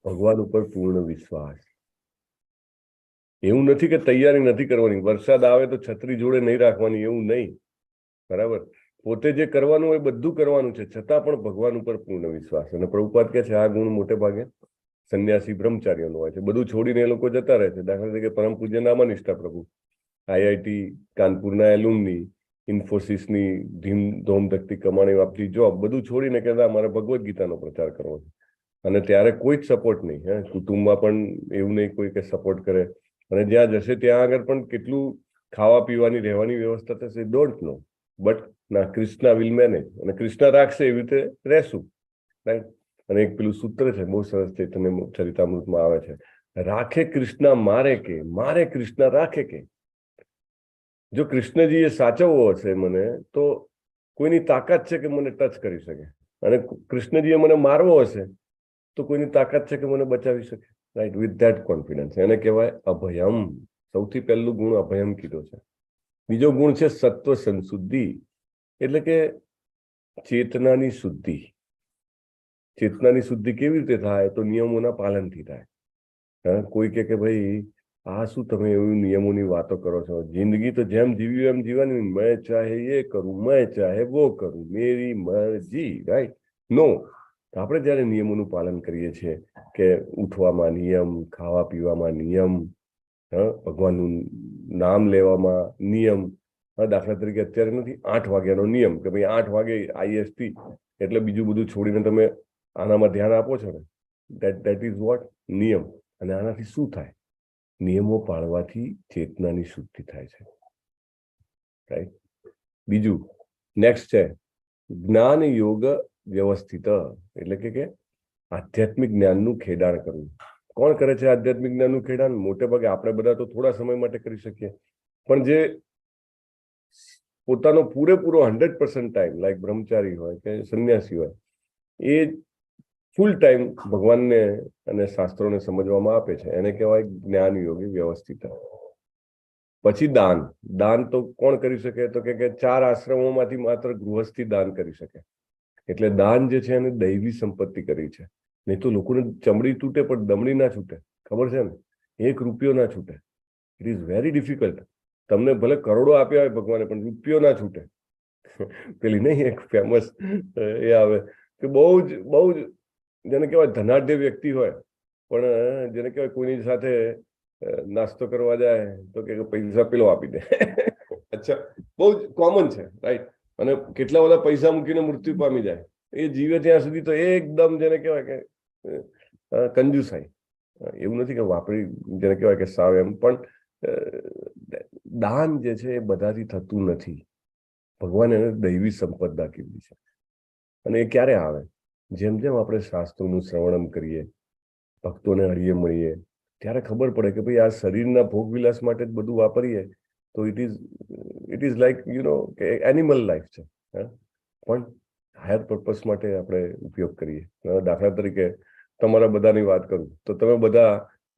ભગવાન ઉપર પૂર્ણ વિશ્વાસ. એવું નથી કે તૈયારી નથી કરવાની, વરસાદ આવે તો છત્રી જોડે નહીં રાખવાની, એવું નહીં, બરાબર? પોતે જે કરવાનું હોય બધું કરવાનું છે, છતાં પણ ભગવાન ઉપર પૂર્ણ વિશ્વાસ. અને પ્રભુપાદ કહે છે આ ગુણ મોટે ભાગે સંન્યાસી બ્રહ્મચારીઓનો હોય છે. બધું છોડીને એ લોકો જતા રહે છે. દાખલા તરીકે પરમ પૂજ્ય નામાનિષ્ઠા પ્રભુ, IIT કાનપુરના એલ્યુમની, ઇન્ફોસિસની ધૂમ ધકતી કમાણી આપતી જોબ, બધું છોડીને કહેતા અમારે ભગવદ્ ગીતાનો પ્રચાર કરવો છે. અને ત્યારે કોઈ જ સપોર્ટ નહીં. કુટુંબમાં પણ એવું નહીં કોઈ કે સપોર્ટ કરે. અને જ્યાં જશે ત્યાં આગળ પણ કેટલું ખાવા પીવાની રહેવાની વ્યવસ્થા થશે, ડોન્ટ નો. બટ ના, કૃષ્ણ વિલ મેનેજ, અને કૃષ્ણ રાખશે એવી રીતે રહેશું, રાઈટ? અને એક પેલું સૂત્ર છે બહુ સરસ, ચૈતન્ય ચરિતામૃતમાં આવે છે, રાખે કૃષ્ણ મારે કે, મારે કૃષ્ણ રાખે કે. જો કૃષ્ણજી એ સાચવવો હશે મને, તો કોઈની તાકાત છે કે મને ટચ કરી શકે, અને કૃષ્ણજીએ મને મારવો હશે તો કોઈની તાકાત છે કે મને બચાવી શકે, રાઈટ? With that confidence. એને કહેવાય અભયમ. સૌથી પહેલું ગુણ અભયમ કીધો છે. બીજો ગુણ છે સત્વ સંશુદ્ધિ, એટલે કે ચેતનાની શુદ્ધિ. ચેતનાની શુદ્ધિ કેવી રીતે થાય? તો નિયમોના પાલનથી થાય. કોઈ કે ભાઈ આ શું તમે એવી નિયમોની વાતો કરો છો? જિંદગી તો જેમ જીવ્યું એમ જીવવાની, મેં ચાહે એ કરું, મેં ચાહે વો કરું, મેરી મરજી, રાઈટ? નો. તો આપણે જયારે નિયમોનું પાલન કરીએ છીએ કે ઉઠવામાં નિયમ, ખાવા પીવામાં નિયમ, ભગવાનનું નામ લેવામાં નિયમ, દાખલા તરીકે અત્યારે નથી 8 વાગ્યાનો નિયમ કે ભાઈ 8 વાગે IST એટલે બીજું બધું છોડીને તમે આનામાં ધ્યાન આપો છો ને, that is what નિયમ. અને આનાથી શું થાય? નિયમો પાળવાથી ચેતનાની શુદ્ધિ થાય છે, રાઈટ. બીજું નેક્સ્ટ છે જ્ઞાન યોગ વ્યવસ્થિત, એટલે કે આધ્યાત્મિક જ્ઞાનનું ખેડાણ કરવું. કોણ કરે છે આધ્યાત્મિક જ્ઞાનનું ખેડાણ? મોટે ભાગે આપણે બધા તો થોડા સમય માટે કરી શકીએ, પણ જે પોતાનો પૂરેપૂરો 100% ટાઈમ, લાઈક બ્રહ્મચારી હોય કે સંન્યાસી હોય, એ ફૂલ ટાઈમ ભગવાનને અને શાસ્ત્રોને સમજવામાં આપે છે, એને કહેવાય જ્ઞાન યોગી વ્યવસ્થિત. પછી દાન. દાન તો કોણ કરી શકે? તો કે 4 આશ્રમોમાંથી માત્ર ગૃહસ્થી દાન કરી શકે. એટલે દાન જે છે એને દૈવી સંપત્તિ કરી છે. નહીં તો લોકોને ચમડી તૂટે પણ દમડી ના છૂટે, ખબર છે ને? 1 રૂપિયો ના છૂટે. It is very difficult. તમને ભલે કરોડો આપ્યા હોય ભગવાને, પણ રૂપિયો ના છૂટે. પેલી નહીં એક ફેમસ એ આવે કે બહુ જ જેને કહેવાય ધનાઢ્ય વ્યક્તિ હોય, પણ જેને કહેવાય કોઈની સાથે નાસ્તો કરવા જાય તો કે પૈસા પેલો આપી દે. અચ્છા, બહુ જ કોમન છે, રાઈટ. અને કેટલા બધા પૈસા મૂકીને મૃત્યુ પામી જાય. એ જીવે ત્યાં સુધી તો એકદમ જેને કહેવાય કે કંજુસાઈ. એવું નથી કે વાપરી જેને કહેવાય કે સાવ એમ, પણ દાન જે છે એ બધાથી થતું નથી. ભગવાન એને દૈવી સંપદા કીધી છે. અને એ ક્યારે આવે? જેમ જેમ આપણે શાસ્ત્રોનું શ્રવણમ કરીએ, ભક્તોને હળીએ મળીએ, ત્યારે ખબર પડે કે ભાઈ આ શરીરના ભોગવિલાસ માટે જ બધું વાપરીએ તો ઇટ ઇઝ લાઈક કે એનિમલ લાઈફ છે. પણ હાયર પર્પઝ માટે આપણે ઉપયોગ કરીએ. દાખલા તરીકે તમારા બધાની વાત કરું તો તમે બધા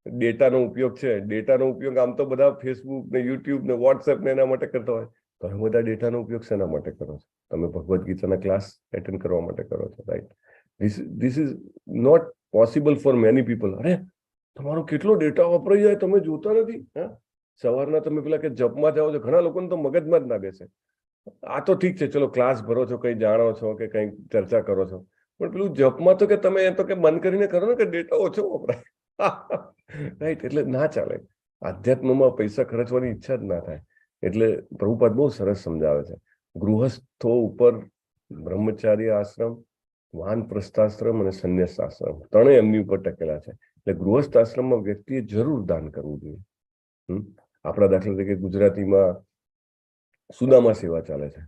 ડેટાનો ઉપયોગ છે, ડેટાનો ઉપયોગ આમ તો બધા ફેસબુક ને યુટ્યુબ ને વોટ્સએપ ને એના માટે કરતા હોય. તમે બધા ડેટાનો ઉપયોગ શેના માટે કરો છો? તમે ભગવદ્ ગીતાના ક્લાસ એટેન્ડ કરવા માટે કરો છો, right. This is not possible for many people. અરે તમારો કેટલો ડેટા વપરાઈ જાય તમે જોતા નથી? સવારના તમે પેલા કે જપમાં જાઓ છો, ઘણા લોકોને તો મગજમાં જ ના બેસે. આ તો ઠીક છે, ચલો ક્લાસ ભરો છો, કંઈ જાણો છો કે કંઈ ચર્ચા કરો છો, પણ પેલું જપમાં તો કે તમે એ તો કે બંધ કરીને કરો ને કે ડેટા ઓછો વપરાય, રાઈટ. એટલે ના ચાલે. આધ્યાત્મમાં પૈસા ખર્ચવાની ઈચ્છા જ ના થાય. એટલે પ્રભુપાદ બહુ સરસ સમજાવે છે. ગૃહસ્થો ઉપર બ્રહ્મચારી આશ્રમ, વાનપ્રસ્થાશ્રમ અને સંન્યાસ આશ્રમ ત્રણેય એમની ઉપર ટકેલા છે. એટલે ગૃહસ્થ આશ્રમમાં વ્યક્તિએ જરૂર દાન કરવું જોઈએ. આપણા દાખલા તરીકે ગુજરાતીમાં સુદામા સેવા ચાલે છે.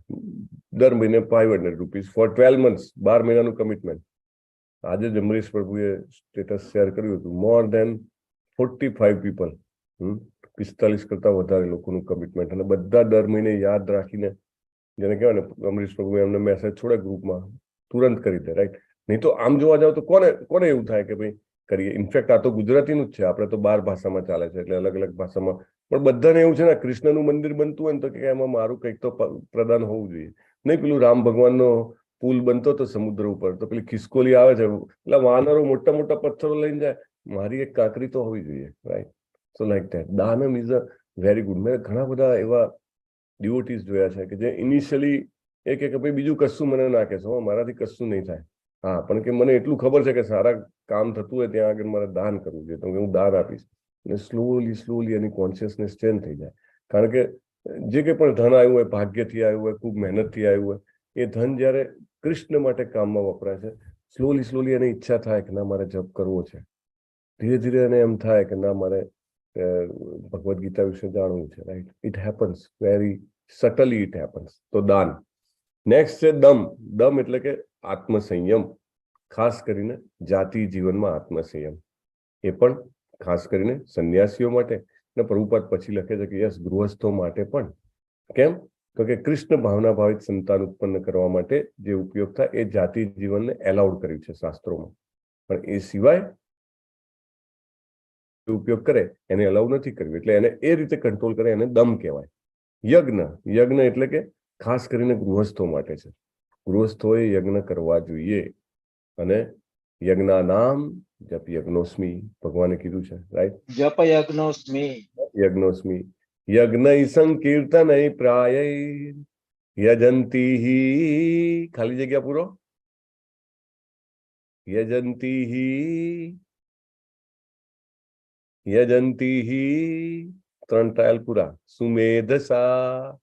દર મહિને 500 રૂપીસ ફોર 12 months, 12 મહિનાનું કમિટમેન્ટ. આજે જ અમરીશ પ્રભુએ સ્ટેટસ શેર કર્યું હતું, મોર દેન 45 પીપલ, 45 કરતા વધારે લોકોનું કમિટમેન્ટ. અને બધા દર મહિને યાદ રાખીને, જેને કહેવાય ને, અમરીશ પ્રભુએ એમને મેસેજ છોડે ગ્રુપમાં, તુરંત કરી દે, રાઈટ. નહીં તો આમ જોવા જાવ તો કોને એવું થાય કે ભાઈ કરીએ. ઇનફેક્ટ આ તો ગુજરાતીનું જ છે, આપણે તો 12 ભાષામાં ચાલે છે, એટલે અલગ અલગ ભાષામાં. પણ બધાને એવું છે ને, કૃષ્ણનું મંદિર બનતું હોય ને તો કે એમાં મારું કંઈક તો પ્રદાન હોવું જોઈએ. નહીં, પેલું રામ ભગવાનનો પુલ બનતો હતો સમુદ્ર ઉપર, તો પેલી ખિસકોલી આવે છે, એટલે વાનરો મોટા મોટા પથ્થરો લઈને જાય, મારી એક કાંકરી તો હોવી જોઈએ, રાઈટ. સો લાઈક ધેટ દાનમ ઇઝ અ વેરી ગુડ. મેં ઘણા બધા એવા ડિવોટીઝ જોયા છે કે જે ઇનિશિયલી એ કે ભાઈ બીજું કશું મને ના કહેશો, મારાથી કશું નહીં થાય, હા, પણ કે મને એટલું ખબર છે કે સારા કામ થતું હોય ત્યાં આગળ મારે દાન કરવું જોઈએ, તો હું દાન આપીશ. અને સ્લોલી એની કોન્શિયસનેસ ચેન્જ થઈ જાય. કારણ કે જે કંઈ પણ ધન આવ્યું હોય, ભાગ્યથી આવ્યું હોય, ખૂબ મહેનતથી આવ્યું હોય, એ ધન જ્યારે કૃષ્ણ માટે કામમાં વપરાય છે, સ્લોલી એને ઈચ્છા થાય કે ના મારે જપ કરવો છે. ધીરે ધીરે એને એમ થાય કે ના મારે ભગવદ્ ગીતા વિશે જાણવું છે, right. It happens very subtly, it happens. તો દાન. નેક્સ્ટ છે દમ. દમ એટલે કે આત્મસંયમ, ખાસ કરીને જાતિ જીવનમાં આત્મસંયમ. એ પણ ખાસ કરીને સંન્યાસીઓ માટે. ને પ્રભુપાદ પછી લખે છે કે યસ, ગૃહસ્થો માટે પણ. કેમ? તો કે કૃષ્ણ ભાવના ભાવિત સંતાન ઉત્પન્ન કરવા માટે જે ઉપયોગ થાય એ જાતિ જીવનને એલાઉડ કર્યું છે શાસ્ત્રોમાં. પણ એ સિવાય ઉપયોગ કરે એને અલાઉ નથી કર્યું. એટલે એને એ રીતે કંટ્રોલ કરે, એને દમ કહેવાય. યજ્ઞ એટલે કે ખાસ કરીને ગૃહસ્થો માટે છે. ગૃહસ્થોએ યજ્ઞ કરવા જોઈએ. અને યજ્ઞા નામ જપ યજ્ઞોસ્મી, ભગવાને કીધું છે, રાઈટ. જપ યજ્ઞોસ્મી યજ્ઞ સંકીર્તન પ્રાય યજંતી, ખાલી જગ્યા પૂરો, યજંતી 3 ટ્રાયલ પૂરા. સુમેધસા,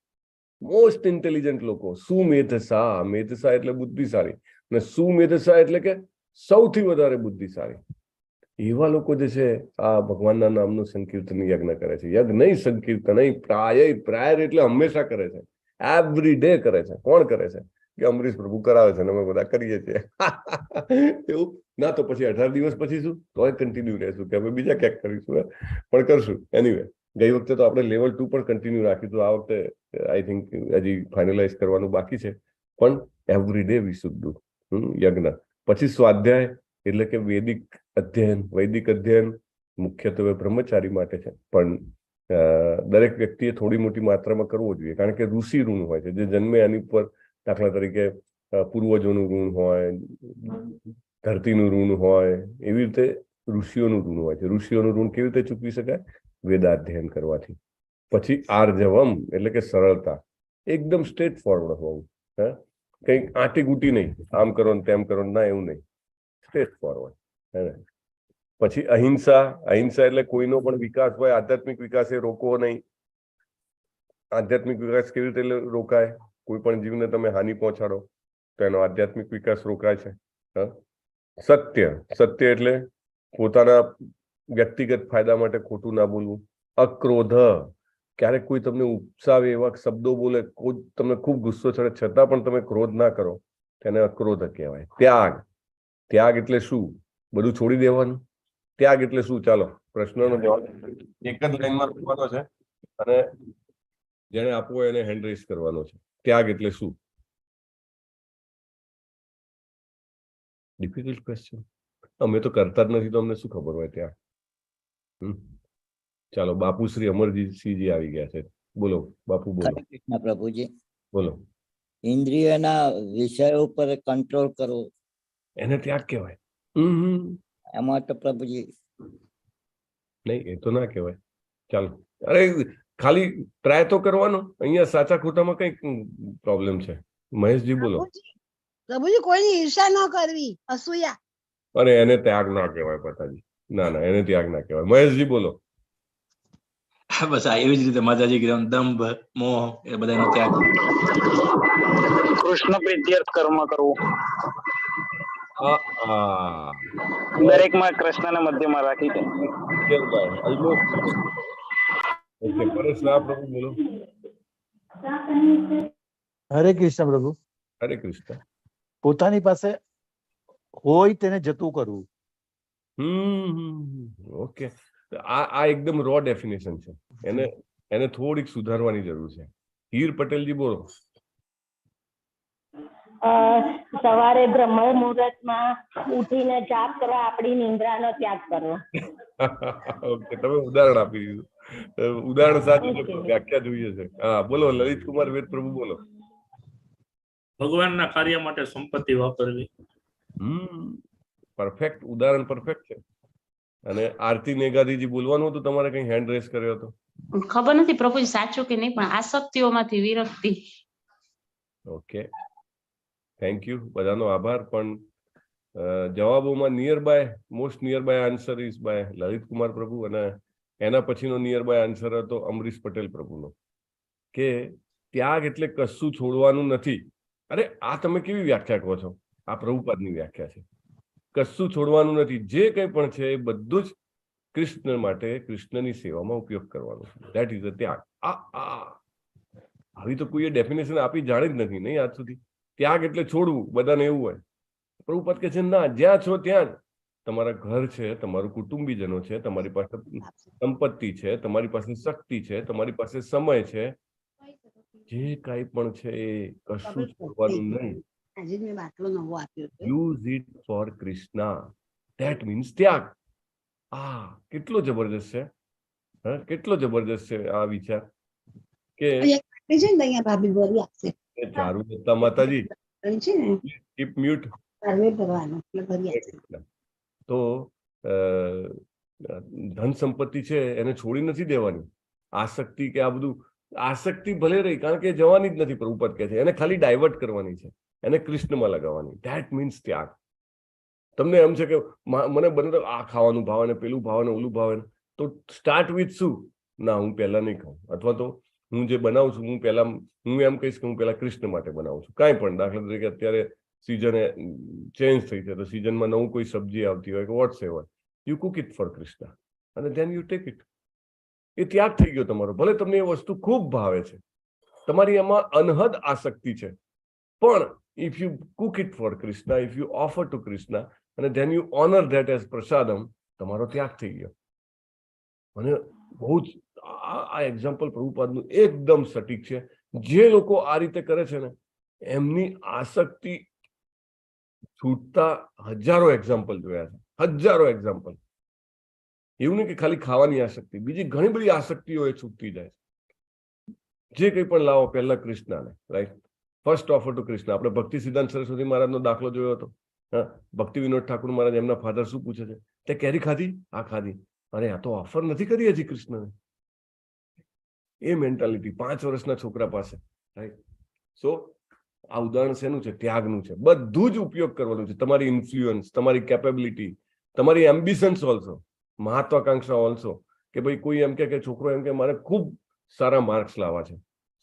મોસ્ટ ઇન્ટેલિજન્ટ લોકો. સુમેધસા, મેધસા એટલે બુદ્ધિશાળી, અને સુમેધસા એટલે કે સૌથી વધારે બુદ્ધિશાળી. એવા લોકો જે છે આ ભગવાનના નામનું સંકીર્તન યજ્ઞ કરે છે. યજ્ઞ નહીં, સંકીર્તન નહીં. પ્રાયર એટલે હંમેશા કરે છે, એવરી ડે કરે છે. કોણ કરે છે? કે અમરીશ પ્રભુ કરાવે છે અને અમે બધા કરીએ છીએ. એવું ના તો પછી 18 દિવસ પછી શું, તોય કન્ટિન્યુ રહેશું કે અમે બીજા ક્યાંક કરીશું, પણ કરશું. એનીવે, ગઈ વખતે તો આપણે લેવલ 2 પણ કન્ટિન્યુ રાખ્યું હતું. આ વખતે આઈ થિંક હજી ફાઇનલાઇઝ કરવાનું બાકી છે, પણ every day we should do યજ્ઞ. પછી સ્વાધ્યાય એટલે કે વૈદિક અધ્યયન મુખ્યત્વે બ્રહ્મચારી માટે છે, પણ દરેક વ્યક્તિએ થોડી મોટી માત્રામાં કરવો જોઈએ, કારણ કે ઋષિ ઋણ હોય છે જે જન્મે એની ઉપર. દાખલા તરીકે પૂર્વજોનું ઋણ હોય, ધરતીનું ઋણ હોય, એવી રીતે ઋષિઓનું ઋણ હોય છે. ઋષિઓનું ઋણ કેવી રીતે ચૂકવી શકાય? વેદાધ્યયન કરવાથી. પછી આર્જવમ એટલે કે સરળતા, એકદમ સ્ટ્રેટ ફોરવર્ડ હોવું. કંઈક આંટી ગુટી નહીં, આમ કરો ને તેમ કરો, ના એવું નહીં, સ્ટ્રેટ ફોરવર્ડ. પછી અહિંસા એટલે કોઈનો પણ વિકાસ હોય, આધ્યાત્મિક વિકાસ એ રોકવો નહીં. આધ્યાત્મિક વિકાસ કેવી રીતે રોકાય? કોઈ પણ જીવને તમે હાનિ પહોંચાડો તો એનો આધ્યાત્મિક વિકાસ રોકાય છે. સત્ય એટલે પોતાના વ્યક્તિગત ફાયદા માટે ખોટું ના બોલવું. અક્રોધ, ક્યારેક કોઈ તમને ઉપસાવે એવા શબ્દો બોલે, કોઈ તમને ખૂબ ગુસ્સો ચડે છતાં પણ તમે ક્રોધ ના કરો, તેને અક્રોધ કહેવાય. ત્યાગ એટલે શું? બધું છોડી દેવાનું. ત્યાગ એટલે શું? ચાલો પ્રશ્નનો જવાબ એક જ લાઈનમાં લખવાનો છે અને જેને આપવો હોય એને હેન્ડ રેઝ કરવાનો છે. ત્યાગ એટલે શું? Difficult question. અમે તો કરતા જ નથી તો અમને શું ખબર હોય ત્યાગ. ચાલો, બાપુ શ્રી અમરજીતસિંહજી આવી ગયા છે. બોલો બાપુ, બોલો. કૃષ્ણ પ્રભુજી. બોલો. ઇન્દ્રિયોના વિષયો પર કંટ્રોલ કરવો, એને ત્યાગ કહેવાય. એમાં તો પ્રભુજી નહીં, એ તો ના કહેવાય. ચાલો, અરે ખાલી ટ્રાય તો કરવાનો. અહીંયા સાચા ખોટામાં કઈ પ્રોબ્લેમ છે? મહેશજી બોલો. પ્રભુજી, કોઈની ઈર્ષા ન કરવી, અસૂયા. અરે એને ત્યાગ ના કહેવાય પતાજી. ના, એને ત્યાગ ના કહેવાય. મહેશજી બોલો. બસ આ એવી જ રીતે માતાજી કીધું, દંભ, મોહ, એ બધાનો ત્યાગ. કૃષ્ણ પ્રીત્યર્થ કર્મ કરવું, દરેકમાં કૃષ્ણને મધ્યમાં રાખી દે. હરે કૃષ્ણ પ્રભુ. હરે કૃષ્ણ. પોતાની પાસે હોય તેને જતું કરવું. ઓકે, આ એકદમ રો ડેફિનેશન છે. એને થોડીક સુધારવાની જરૂર છે. હીર પટેલજી બોલો. સવારે બ્રહ્મ મુહૂર્તમાં ઉઠીને જાપ કરવા, આપણી નિંદ્રાનો ત્યાગ કરવો. ઓકે, તમે ઉદાહરણ આપી દીધું. ઉદાહરણ સાચું છે, વ્યાખ્યા જોઈએ છે. હા, બોલો લલિત કુમાર વેદ પ્રભુ બોલો. ભગવાનના કાર્ય માટે સંપત્તિ વાપરવી. પરફેક્ટ ઉદાહરણ, પરફેક્ટ છે. અને આરતી મેઘાજીજી બોલવાનું હતું, તમારે કઈ હેન્ડ રેસ કર્યો હતો? ખબર નથી પ્રભુજી સાચું કે નહીં, પણ આસક્તિઓમાંથી વિરક્તિ. ઓકે, થેન્ક યુ, બધાનો આભાર. પણ જવાબોમાં near by, most near by answer is by Lalit Kumar પ્રભુ, અને એના પછીનો નિયર બાય આન્સર હતો અમરીશ પટેલ પ્રભુનો, કે ત્યાગ એટલે કશું છોડવાનું નથી. અરે આ તમે કેવી વ્યાખ્યા કહો છો? આ પ્રભુપાદની વ્યાખ્યા છે. કશું છોડવાનું નથી, જે કંઈ પણ છે એ બધું જ કૃષ્ણ માટે, કૃષ્ણની સેવામાં ઉપયોગ કરવાનો છે. ધેટ ઇઝ અ ત્યાગ. આવી તો કોઈએ ડેફિનેશન આપી જાણી જ નથી નહીં આજ સુધી. ત્યાગ એટલે છોડવું, બધાને એવું હોય. પ્રભુપાદ કહે છે ના, જ્યાં છો ત્યાં જ. તમારા ઘર છે, તમારું કુટુંબીજનો છે, તમારી પાસે સંપત્તિ છે, તમારી પાસે શક્તિ છે, તમારી પાસે સમય છે, જે કાંઈ પણ છે એ કશું છોડવાનું નહીં. Use it for Krishna. That means ત્યાગ. કેટલો જબરજસ્ત છે. કેટલો જબરજસ્ત છે આ વિચાર. કે ચારું દત્તા માતાજી કીપ મ્યુટ. તો ધન સંપત્તિ છે એને છોડી નથી દેવાની. આસક્તિ કે આ બધું, આસક્તિ ભલે રહી, કારણ કે જવાની જ નથી. પ્રભુપાદ કહે છે એને ખાલી ડાયવર્ટ કરવાની છે, એને કૃષ્ણમાં લગાવવાની. ધેટ મીન્સ ત્યાગ. તમને એમ છે કે મને બને તો આ ખાવાનું ભાવે ને પેલું ભાવે ને ઓલું ભાવે ને, તો સ્ટાર્ટ વિથ શું? ના, હું પહેલા નહીં ખાઉં, અથવા તો હું જે બનાવું છું હું એમ કહીશ કે હું પહેલા કૃષ્ણ માટે બનાવું છું. કાંઈ પણ, દાખલા તરીકે અત્યારે સિઝન ચેન્જ થઈ છે, તો સિઝનમાં નવું કોઈ સબ્જી આવતી હોય કે whatsoever, you cook it for Krishna અને ધેન યુ ટેક ઇટ. એ ત્યાગ થઈ ગયો તમારો. ભલે તમને એ વસ્તુ ખૂબ ભાવે છે, તમારી એમાં અનહદ આસક્તિ છે, પણ if you cook it for Krishna, if you offer to Krishna, and then you honor that as prasadam, તમારો ત્યાગ થઈ ગયો. મને બહુ જ આ એક્ઝામ્પલ પ્રભુપાદનું એકદમ સટીક છે. જે લોકો આ રીતે કરે છે ને, એમની આસક્તિ છૂટતા હજારો એક્ઝામ્પલ જોયા છે, હજારો એક્ઝામ્પલ. એવું નહીં કે ખાલી ખાવાની આસક્તિ, બીજી ઘણી બધી આસક્તિઓ એ છૂટતી જાય છે. જે કંઈ પણ લાવો પહેલા કૃષ્ણને, right? First offer to Krishna. આપણે ભક્તિ સિદ્ધાંત સરસ્વતી મહારાજનો દાખલો જોયો હતો. ભક્તિ વિનોદ ઠાકુર મહારાજ, એમના ફાધર શું પૂછે છે? તે કેરી ખાધી? આ ખાધી. અરે આ તો ઓફર નથી કરી હજી કૃષ્ણને. એ મેન્ટાલિટી 5 વર્ષના છોકરા પાસે, રાઈટ? સો આ ઉદાહરણ શેનું છે? ત્યાગનું છે. બધું જ ઉપયોગ કરવાનું છે. તમારી ઇન્ફ્લુઅન્સ, તમારી કેપેબિલિટી, તમારી એમ્બિશન્સ ઓલ્સો, મહત્વાકાંક્ષા ઓલ્સો. કે ભાઈ કોઈ એમ કે છોકરો એમ કે મારે ખૂબ સારા માર્ક્સ લાવવા છે.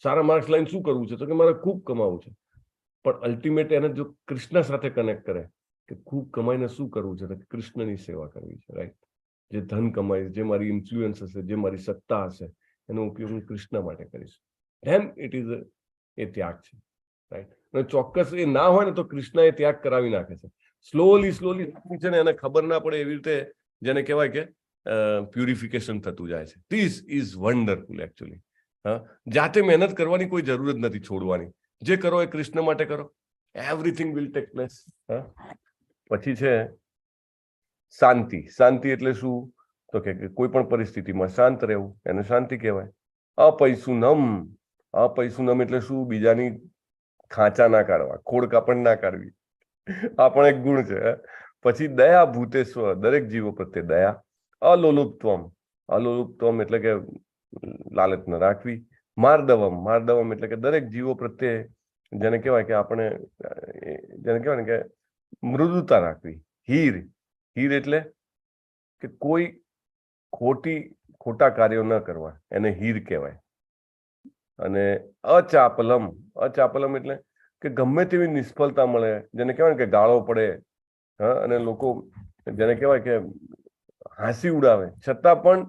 સારા માર્ક્સ લઈને શું કરવું છે? તો કે મારે ખૂબ કમાવું છે. પણ અલ્ટિમેટ એને જો કૃષ્ણ સાથે કનેક્ટ કરે કે ખૂબ કમાઈને શું કરવું છે, તો કૃષ્ણની સેવા કરવી છે, રાઈટ? જે ધન કમાઈશ, જે મારી ઇન્ફ્લુઅન્સ હશે, જે મારી સત્તા હશે, એનો ઉપયોગ હું કૃષ્ણ માટે કરીશ. ધેન ઇટ ઇઝ એ ત્યાગ છે, રાઈટ? અને ચોક્કસ એ ના હોય ને તો કૃષ્ણ એ ત્યાગ કરાવી નાખે છે. સ્લોલી છે ને, એને ખબર ના પડે એવી રીતે, જેને કહેવાય કે પ્યુરિફિકેશન થતું જાય છે. This is wonderful actually. જાતે મહેનત કરવાની કોઈ જરૂર જ નથી, છોડવાની. જે કરો એ કૃષ્ણ માટે કરો, એવરીથિંગ વિલ ટેક પ્લેસ. પછી છે શાંતિ. શાંતિ એટલે શું? તો કે કોઈ પણ પરિસ્થિતિમાં શાંત રહેવું, એને શાંતિ કહેવાય. અપૈસુનમ એટલે શું? બીજાની ખાંચા ના કાઢવા, ખોડ કાપડ ના કાઢવી. આ પણ એક ગુણ છે. પછી દયા ભૂતેશ્વર, દરેક જીવો પ્રત્યે દયા. અલોલુપ્તમ એટલે કે લાલચ ન રાખવી. માર્દવમ એટલે કે દરેક જીવો પ્રત્યે જેને કહેવાય કે આપણે જેને કહેવાય ને કે મૃદુતા રાખવી. હીર એટલે કે કોઈ ખોટા કાર્યો ન કરવા, એને હીર કહેવાય. અને અચાપલમ એટલે કે ગમે તેવી નિષ્ફળતા મળે, જેને કહેવાય ને કે ગાળો પડે, અને લોકો જેને કહેવાય કે હાંસી ઉડાવે, છતાં પણ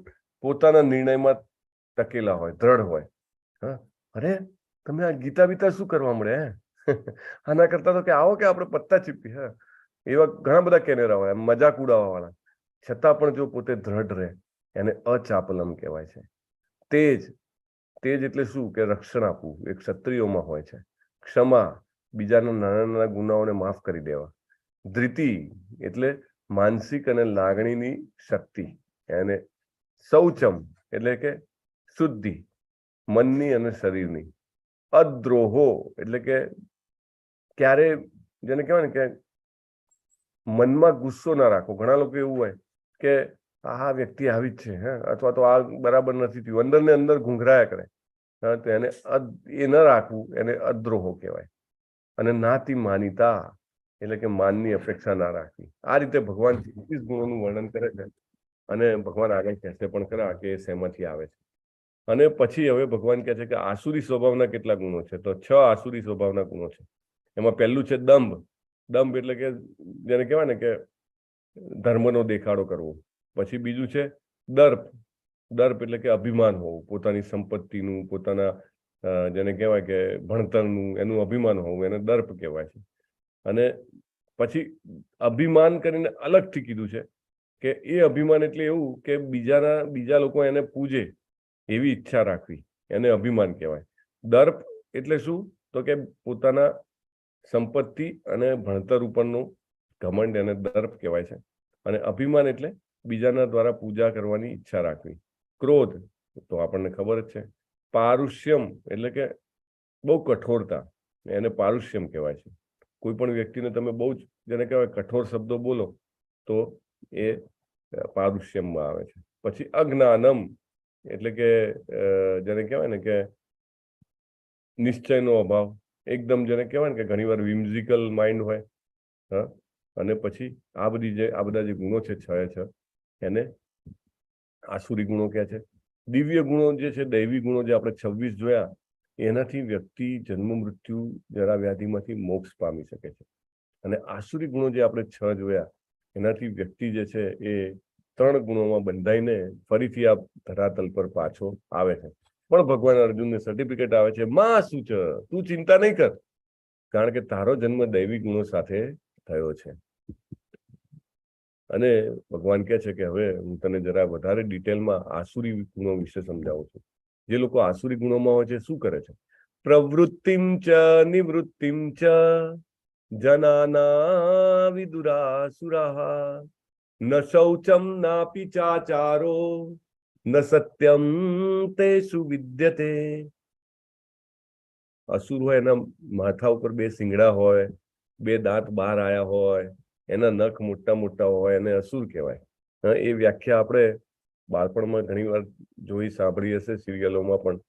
પોતાના નિર્ણયમાં ટકેલા હોય, દ્રઢ હોય. અરે તમે આ ગીતા બીતા શું કરવા મળે? આના કરતા તો કે આવો કે આપણે પત્તા ચીપી. એવા ઘણા બધા કેનેરા હોય, મજાક ઉડાવવા વાળા, છતાં પણ જો પોતે દ્રઢ રહે, એને અચાપલમ કહેવાય છે. તેજ એટલે શું? કે રક્ષણ આપવું, એક ક્ષત્રિયોમાં હોય છે. ક્ષમા, બીજાના નાના નાના ગુનાઓને માફ કરી દેવા. ધૃતિ એટલે માનસિક અને લાગણીની શક્તિ, એને શૌચમ એટલે કે શુદ્ધિ, મનની અને શરીરની. અદ્રોહો એટલે કે ક્યારે જેને કહેવાય ને કે મનમાં ગુસ્સો ના રાખો. ઘણા લોકો એવું હોય કે આ વ્યક્તિ આવી જ છે, અથવા તો આ બરાબર નથી થયું, અંદર ને અંદર ઘૂંઘરાયા કરે, તો એને એ ન રાખવું, એને અદ્રોહો કહેવાય. અને નાતિ માનીતા એટલે કે માનની અપેક્ષા ના રાખવી. આ રીતે ભગવાન 26 ગુણોનું વર્ણન કરે છે, અને ભગવાન આગળ કહેશે પણ ખરા કે શેમાંથી આવે છે. અને પછી હવે ભગવાન કહે છે કે આસુરી સ્વભાવના કેટલા ગુણો છે? તો 6 આસુરી સ્વભાવના ગુણો છે. એમાં પહેલું છે દંભ. દંભ એટલે કે જેને કહેવાય ને કે ધર્મનો દેખાડો કરવો. પછી બીજું છે દર્પ. દર્પ એટલે કે અભિમાન હોવું, પોતાની સંપત્તિનું, પોતાના જેને કહેવાય કે ભણતરનું, એનું અભિમાન હોવું, એને દર્પ કહેવાય છે. અને પછી અભિમાન કરીને અલગથી કીધું છે કે એ અભિમાન એટલે એવું કે બીજા લોકો એને પૂજે એવી ઈચ્છા રાખવી, એને અભિમાન કહેવાય. દર્પ એટલે શું? તો કે પોતાના સંપત્તિ અને ભણતર ઉપરનું ઘમંડ, એને દર્પ કહેવાય છે. અને અભિમાન એટલે બીજાના દ્વારા પૂજા કરવાની ઈચ્છા રાખવી. ક્રોધ તો આપણને ખબર જ છે. પારુષ્યમ એટલે કે બહુ કઠોરતા, એને પારુષ્યમ કહેવાય છે. કોઈ પણ વ્યક્તિને તમે બહુ જ જેને કહેવાય કઠોર શબ્દો બોલો તો એ પારુષ્યમમાં આવે છે. પછી અજ્ઞાનમ એટલે કે જેને કહેવાય ને કે નિશ્ચયનો અભાવ, એકદમ જેને કહેવાય ને કે ઘણીવાર વિમ્ઝિકલ માઇન્ડ હોય, અને પછી આ બધા જે ગુણો છે 6 એ 6 એને આસુરી ગુણો કહે છે. દિવ્ય ગુણો જે છે, દૈવી ગુણો જે આપણે 26 જોયા, એનાથી વ્યક્તિ જન્મ મૃત્યુ જરા વ્યાધિમાંથી મોક્ષ પામી શકે છે. અને આસુરી ગુણો જે આપણે 6 જોયા, એનાથી વ્યક્તિ જે છે એ 3 ગુણોમાં બંધાઈને ફરીથી આ ધરાતલ પર પાછો આવે છે. પણ ભગવાન અર્જુનને સર્ટિફિકેટ આવે છે, માં શું છે, તું ચિંતા નહીં કર, કારણ કે તારો જન્મ દૈવી ગુણો સાથે થયો છે. અને ભગવાન કહે છે કે હવે હું તને જરા વધારે ડિટેલમાં આસુરી ગુણો વિશે સમજાવું છું. જે લોકો આસુરી ગુણોમાં હોય છે શું કરે છે? પ્રવૃત્તિમ ચ નિવૃત્તિમ ચ જનાના વિદુરાસુરાઃ ન શૌચમ નાપી ચાચારો ન સત્યમ તેષુ વિદ્યતે. અસુર હોય, એના માથા ઉપર 2 શિંગડા હોય, 2 દાંત બહાર આયા હોય, એના નખ મોટા મોટા હોય, એને અસુર કહેવાય. એ વ્યાખ્યા આપણે બાળપણમાં ઘણી વાર જોઈ સાંભળી હશે, સિરિયલોમાં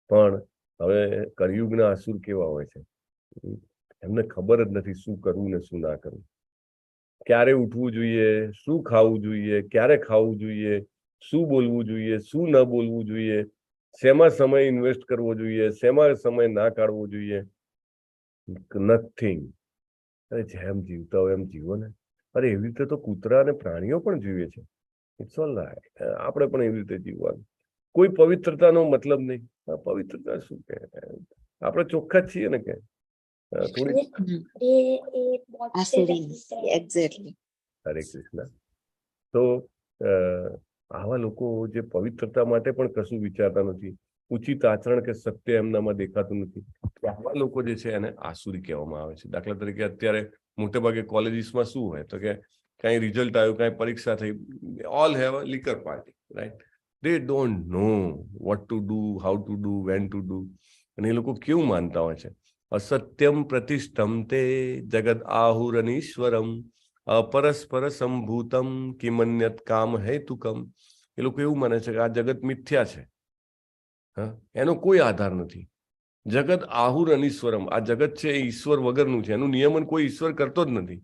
પણ હવે કળિયુગના અસુર કેવા હોય છે, એમને ખબર જ નથી શું કરવું ને શું ના કરવું, ક્યારે ઉઠવું જોઈએ, શું ખાવું જોઈએ, ક્યારે ખાવું જોઈએ, શું બોલવું જોઈએ, શું ન બોલવું જોઈએ, શેમાં સમય ઇન્વેસ્ટ કરવો જોઈએ, શેમાં સમય ના કાઢવો જોઈએ, નથિંગ. અરે જેમ જીવતા હોય એમ જીવો ને. અરે એવી રીતે તો કૂતરા અને પ્રાણીઓ પણ જીવે છે. ઇટ્સ ઓલ રાઈટ, આપણે પણ એવી રીતે જીવવાનું. કોઈ પવિત્રતાનો મતલબ નહીં. પવિત્રતા શું કે, આપણે ચોખ્ખા જ છીએ ને કે થોડી. હરે કૃષ્ણ. તો આવા લોકો જે પવિત્રતા માટે પણ કશું વિચારતા નથી, ઉચિત આચરણ કે સત્ય એમનામાં દેખાતું નથી, આવા લોકો જે છે એને આસુરી કહેવામાં આવે છે. દાખલા તરીકે અત્યારે મોટે ભાગે કોલેજીસમાં શું હોય તો કે કાંઈ રિઝલ્ટ આવ્યું, કાંઈ પરીક્ષા થઈ, all have a liquor party, right? They don't know what to do, how to do, when to do. અને એ લોકો કેવું માનતા હોય છે? અસત્યમ પ્રતિષ્ઠમ તે જગદ આહુરનીશ્વરમ અપરસ્પર સંભૂતમ કિમન્યત કામ હેતુકમ. એ લોકો એવું માને છે કે આ જગત મિથ્યા છે, એનો કોઈ આધાર નથી. જગત આહુર અનીશ્વરમ, આ જગત છે એ ઈશ્વર વગરનું છે, એનું નિયમન કોઈ ઈશ્વર કરતો જ નથી.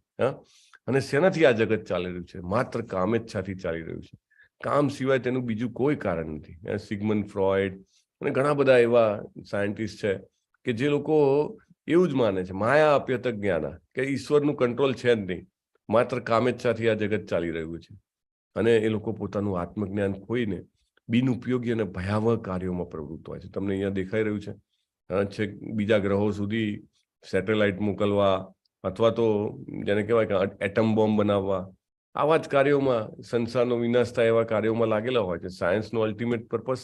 અને શેનાથી આ જગત ચાલી રહ્યું છે? માત્ર કામેચ્છાથી ચાલી રહ્યું છે. કામ સિવાય તેનું બીજું કોઈ કારણ નથી. સિગમન્ડ ફ્રોઈડ અને ઘણા બધા એવા સાયન્ટિસ્ટ છે કે જે લોકો એવું જ માને છે, માયા અપ્યત જ્ઞાના, કે ઈશ્વરનું કંટ્રોલ છે જ નહીં, માત્ર કામેચ્છાથી આ જગત ચાલી રહ્યું છે. અને એ લોકો પોતાનું આત્મજ્ઞાન ખોઈને બિનઉપયોગી અને ભયાવહ કાર્યોમાં પ્રવૃત્ત હોય છે. તમને અહીંયા દેખાઈ રહ્યું છે બીજા ગ્રહો સુધી સેટેલાઇટ મોકલવા, અથવા તો જેને કહેવાય કે એટમ બોમ્બ બનાવવા, આવા જ કાર્યોમાં, સંસારનો વિનાશ થાય એવા કાર્યોમાં લાગેલા હોય છે. સાયન્સનો અલ્ટિમેટ પર્પસ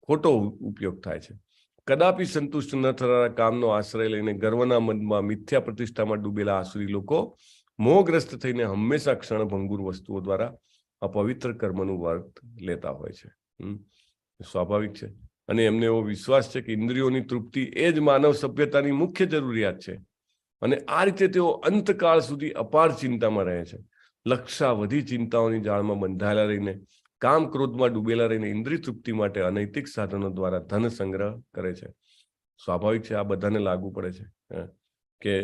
ખોટો ઉપયોગ થાય છે. કદાપી સંતુષ્ટ ન થનારા કામનો આશ્રય લઈને ગર્વના મનમાં મિથ્યા પ્રતિષ્ઠામાં ડૂબેલા આસુરી લોકો મોહગ્રસ્ત થઈને હંમેશા ક્ષણભંગુર વસ્તુઓ દ્વારા અપવિત્ર કર્મનું વર્ત લેતા હોય છે. સ્વાભાવિક છે. અને એમને એવો વિશ્વાસ છે કે ઇન્દ્રિયોની તૃપ્તિ એ જ માનવ સભ્યતાની મુખ્ય જરૂરિયાત છે. અને આ રીતે તેઓ અંતકાળ સુધી અપાર ચિંતામાં રહે છે. લક્ષાવધિ ચિંતાઓની જાળમાં બંધાયેલા રહીને, કામ ક્રોધમાં ડૂબેલા રહીને ઇન્દ્રિય તૃપ્તિ માટે અનૈતિક સાધનો દ્વારા ધન સંગ્રહ કરે છે. સ્વાભાવિક છે, આ બધાને લાગુ પડે છે કે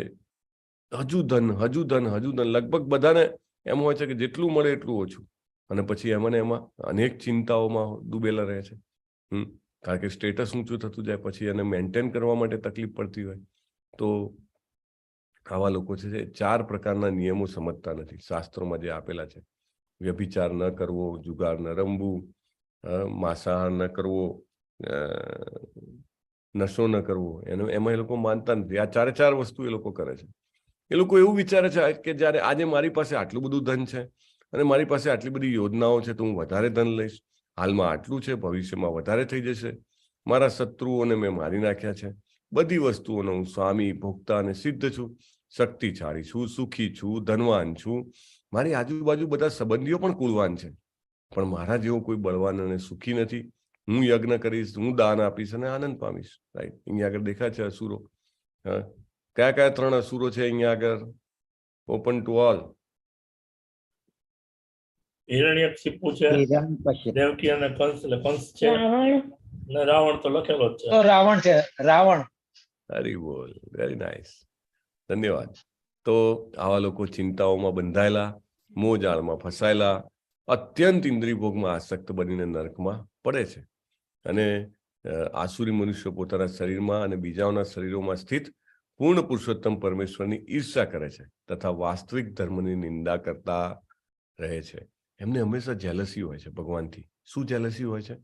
હજુ ધન, લગભગ બધાને એમ હોય છે કે જેટલું મળે એટલું ઓછું. અને પછી એમાં અનેક ચિંતાઓમાં ડૂબેલા રહે છે. કારણ કે સ્ટેટસ ઊંચું થતું જાય, પછી એને મેન્ટેન કરવા માટે તકલીફ પડતી હોય. તો આવા લોકો છે 4 પ્રકારના નિયમો સમજતા નથી શાસ્ત્રોમાં જે આપેલા છે. વ્યભિચાર ન કરવો, જુગાર ન રમવું, માંસાહાર ન કરવો, નશો ન કરવો, એમાં એ લોકો માનતા નથી. આ 4 વસ્તુ એ લોકો કરે છે. એ લોકો એવું વિચારે છે કે જ્યારે આજે મારી પાસે આટલું બધું ધન છે અને મારી પાસે આટલી બધી યોજનાઓ છે તો હું વધારે ધન લઈશ, હાલમાં આટલું છે, ભવિષ્યમાં વધારે થઈ જશે, મારા શત્રુઓને મેં મારી નાખ્યા છે, બધી વસ્તુઓનો હું સ્વામી, ભોગતા અને સિદ્ધ છું, શક્તિશાળી છું, સુખી છું, ધનવાન છું, મારી આજુબાજુ બધા સંબંધીઓ પણ કુળવાન છે, પણ મારા જેવો કોઈ બળવાન અને સુખી નથી. હું યજ્ઞ કરીશ, હું દાન આપીશ અને આનંદ પામીશ. રાઈટ? અહીંયા આગળ દેખાય છે અસુરો. કયા 3 અસુરો છે અહીંયા આગળ? Open to all. હિરણ્યકશિપુ છે, દેવકી અને કંસ, એટલે કંસ છે, અને રાવણ તો લખેલો જ છે. રાવણ છે, રાવણ. હરી બોલ, વેરી નાઇસ, ધન્યવાદ. તો આવા લોકો ચિંતાઓમાં બંધાયેલા, મોજાળમાં ફસાયેલા, અત્યંત ઇન્દ્રિય ભોગમાં આસક્ત બનીને નરકમાં પડે છે. અને આસુરી મનુષ્યો પોતાના શરીરમાં અને બીજાઓના શરીરોમાં સ્થિત પૂર્ણ પુરુષોત્તમ પરમેશ્વરની ઈર્ષા કરે છે તથા વાસ્તવિક ધર્મની નિંદા કરતા રહે છે. એમને હંમેશા જેલસી હોય છે ભગવાનથી. શું જેલસી હોય છે?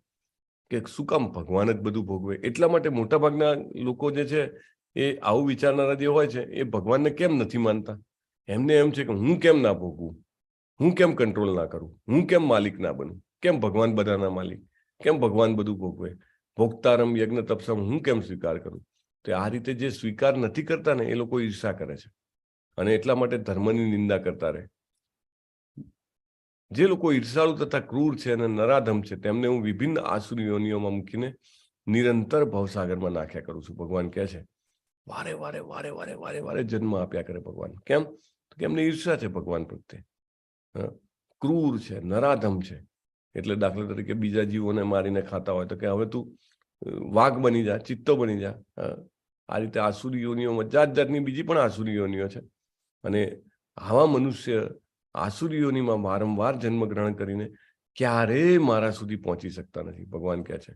કે શું કામ ભગવાન જ બધું ભોગવે? એટલા માટે મોટા ભાગના લોકો જે છે એ આવું વિચારનારા જે હોય છે એ ભગવાનને કેમ નથી માનતા? એમને એમ છે કે હું કેમ ના ભોગવું, હું કેમ કંટ્રોલ ના કરું, હું કેમ માલિક ના બનું, કેમ ભગવાન બધાના માલિક, કેમ ભગવાન બધું ભોગવે, ભોગતારમ યજ્ઞ તપસમ હું કેમ સ્વીકાર કરું? તો આ રીતે જે સ્વીકાર નથી કરતા ને એ લોકો ઈર્ષા કરે છે અને એટલા માટે ધર્મની નિંદા કરતા રહે. જે લોકો ઈર્ષાળુ તથા ક્રૂર છે અને નરાધમ છે તેમને હું વિભિન્ન આસુરી યોનિઓમાં મૂકીને નિરંતર ભવસાગરમાં નાખ્યા કરું છું. ભગવાન કહે છે વારે વારે વારે વારે વારે વારે જન્મ આપ્યા કરે ભગવાન. કેમ? કે એમને ઈર્ષા છે ભગવાન પ્રત્યે. ક્રૂર છે, નરાધમ છે. એટલે દાખલા તરીકે બીજા જીવોને મારીને ખાતા હોય તો કે હવે તું વાઘ બની જા, ચિત્તો બની જા. આ રીતે આસુરી યોનિઓમાં જાત જાતની બીજી પણ આસુરી યોનિઓ છે. અને આવા મનુષ્ય આસુરી યોનિમાં વારંવાર જન્મ ગ્રહણ કરીને ક્યારેય મારા સુધી પહોંચી શકતા નથી. ભગવાન કહે છે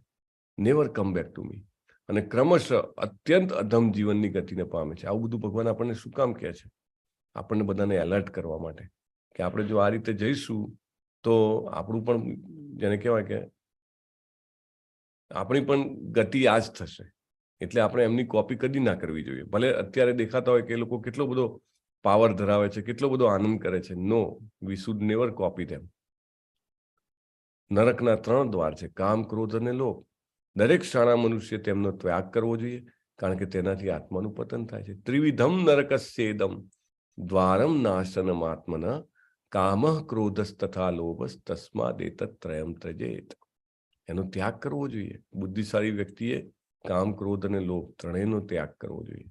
never come back to me. અને ક્રમશઃ અત્યંત અધમ જીવનની ગતિને પામે છે. આવું બધું ભગવાન આપણને શું કામ કહે છે? આપણને બધાને એલર્ટ કરવા માટે કે આપણે જો આ રીતે જઈશું તો આપણું પણ જેને કહેવાય કે આપણી પણ ગતિ આ જ થશે. એટલે આપણે એમની કોપી કદી ના કરવી જોઈએ. ભલે અત્યારે દેખાતા હોય કે એ લોકો કેટલો બધો પાવર ધરાવે છે, કેટલો બધો આનંદ કરે છે. નો, વી શુડ નેવર કોપી ધેમ. નરકના 3 દ્વાર છે, કામ, ક્રોધ અને લોભ. દરેક શાણા મનુષ્ય તેમનો ત્યાગ કરવો જોઈએ કારણ કે તેનાથી આત્માનું પતન થાય છે. ત્રિવિધમ નરકસ્યેદમ દ્વારમ નાશનમ આત્મના કામ, ક્રોધસ તથા લોભસ તસ્માદેતત ત્રયમ ત્યજેત. એનો ત્યાગ કરવો જોઈએ. બુદ્ધિશાળી વ્યક્તિએ કામ, ક્રોધ અને લોભ ત્રણેયનો ત્યાગ કરવો જોઈએ.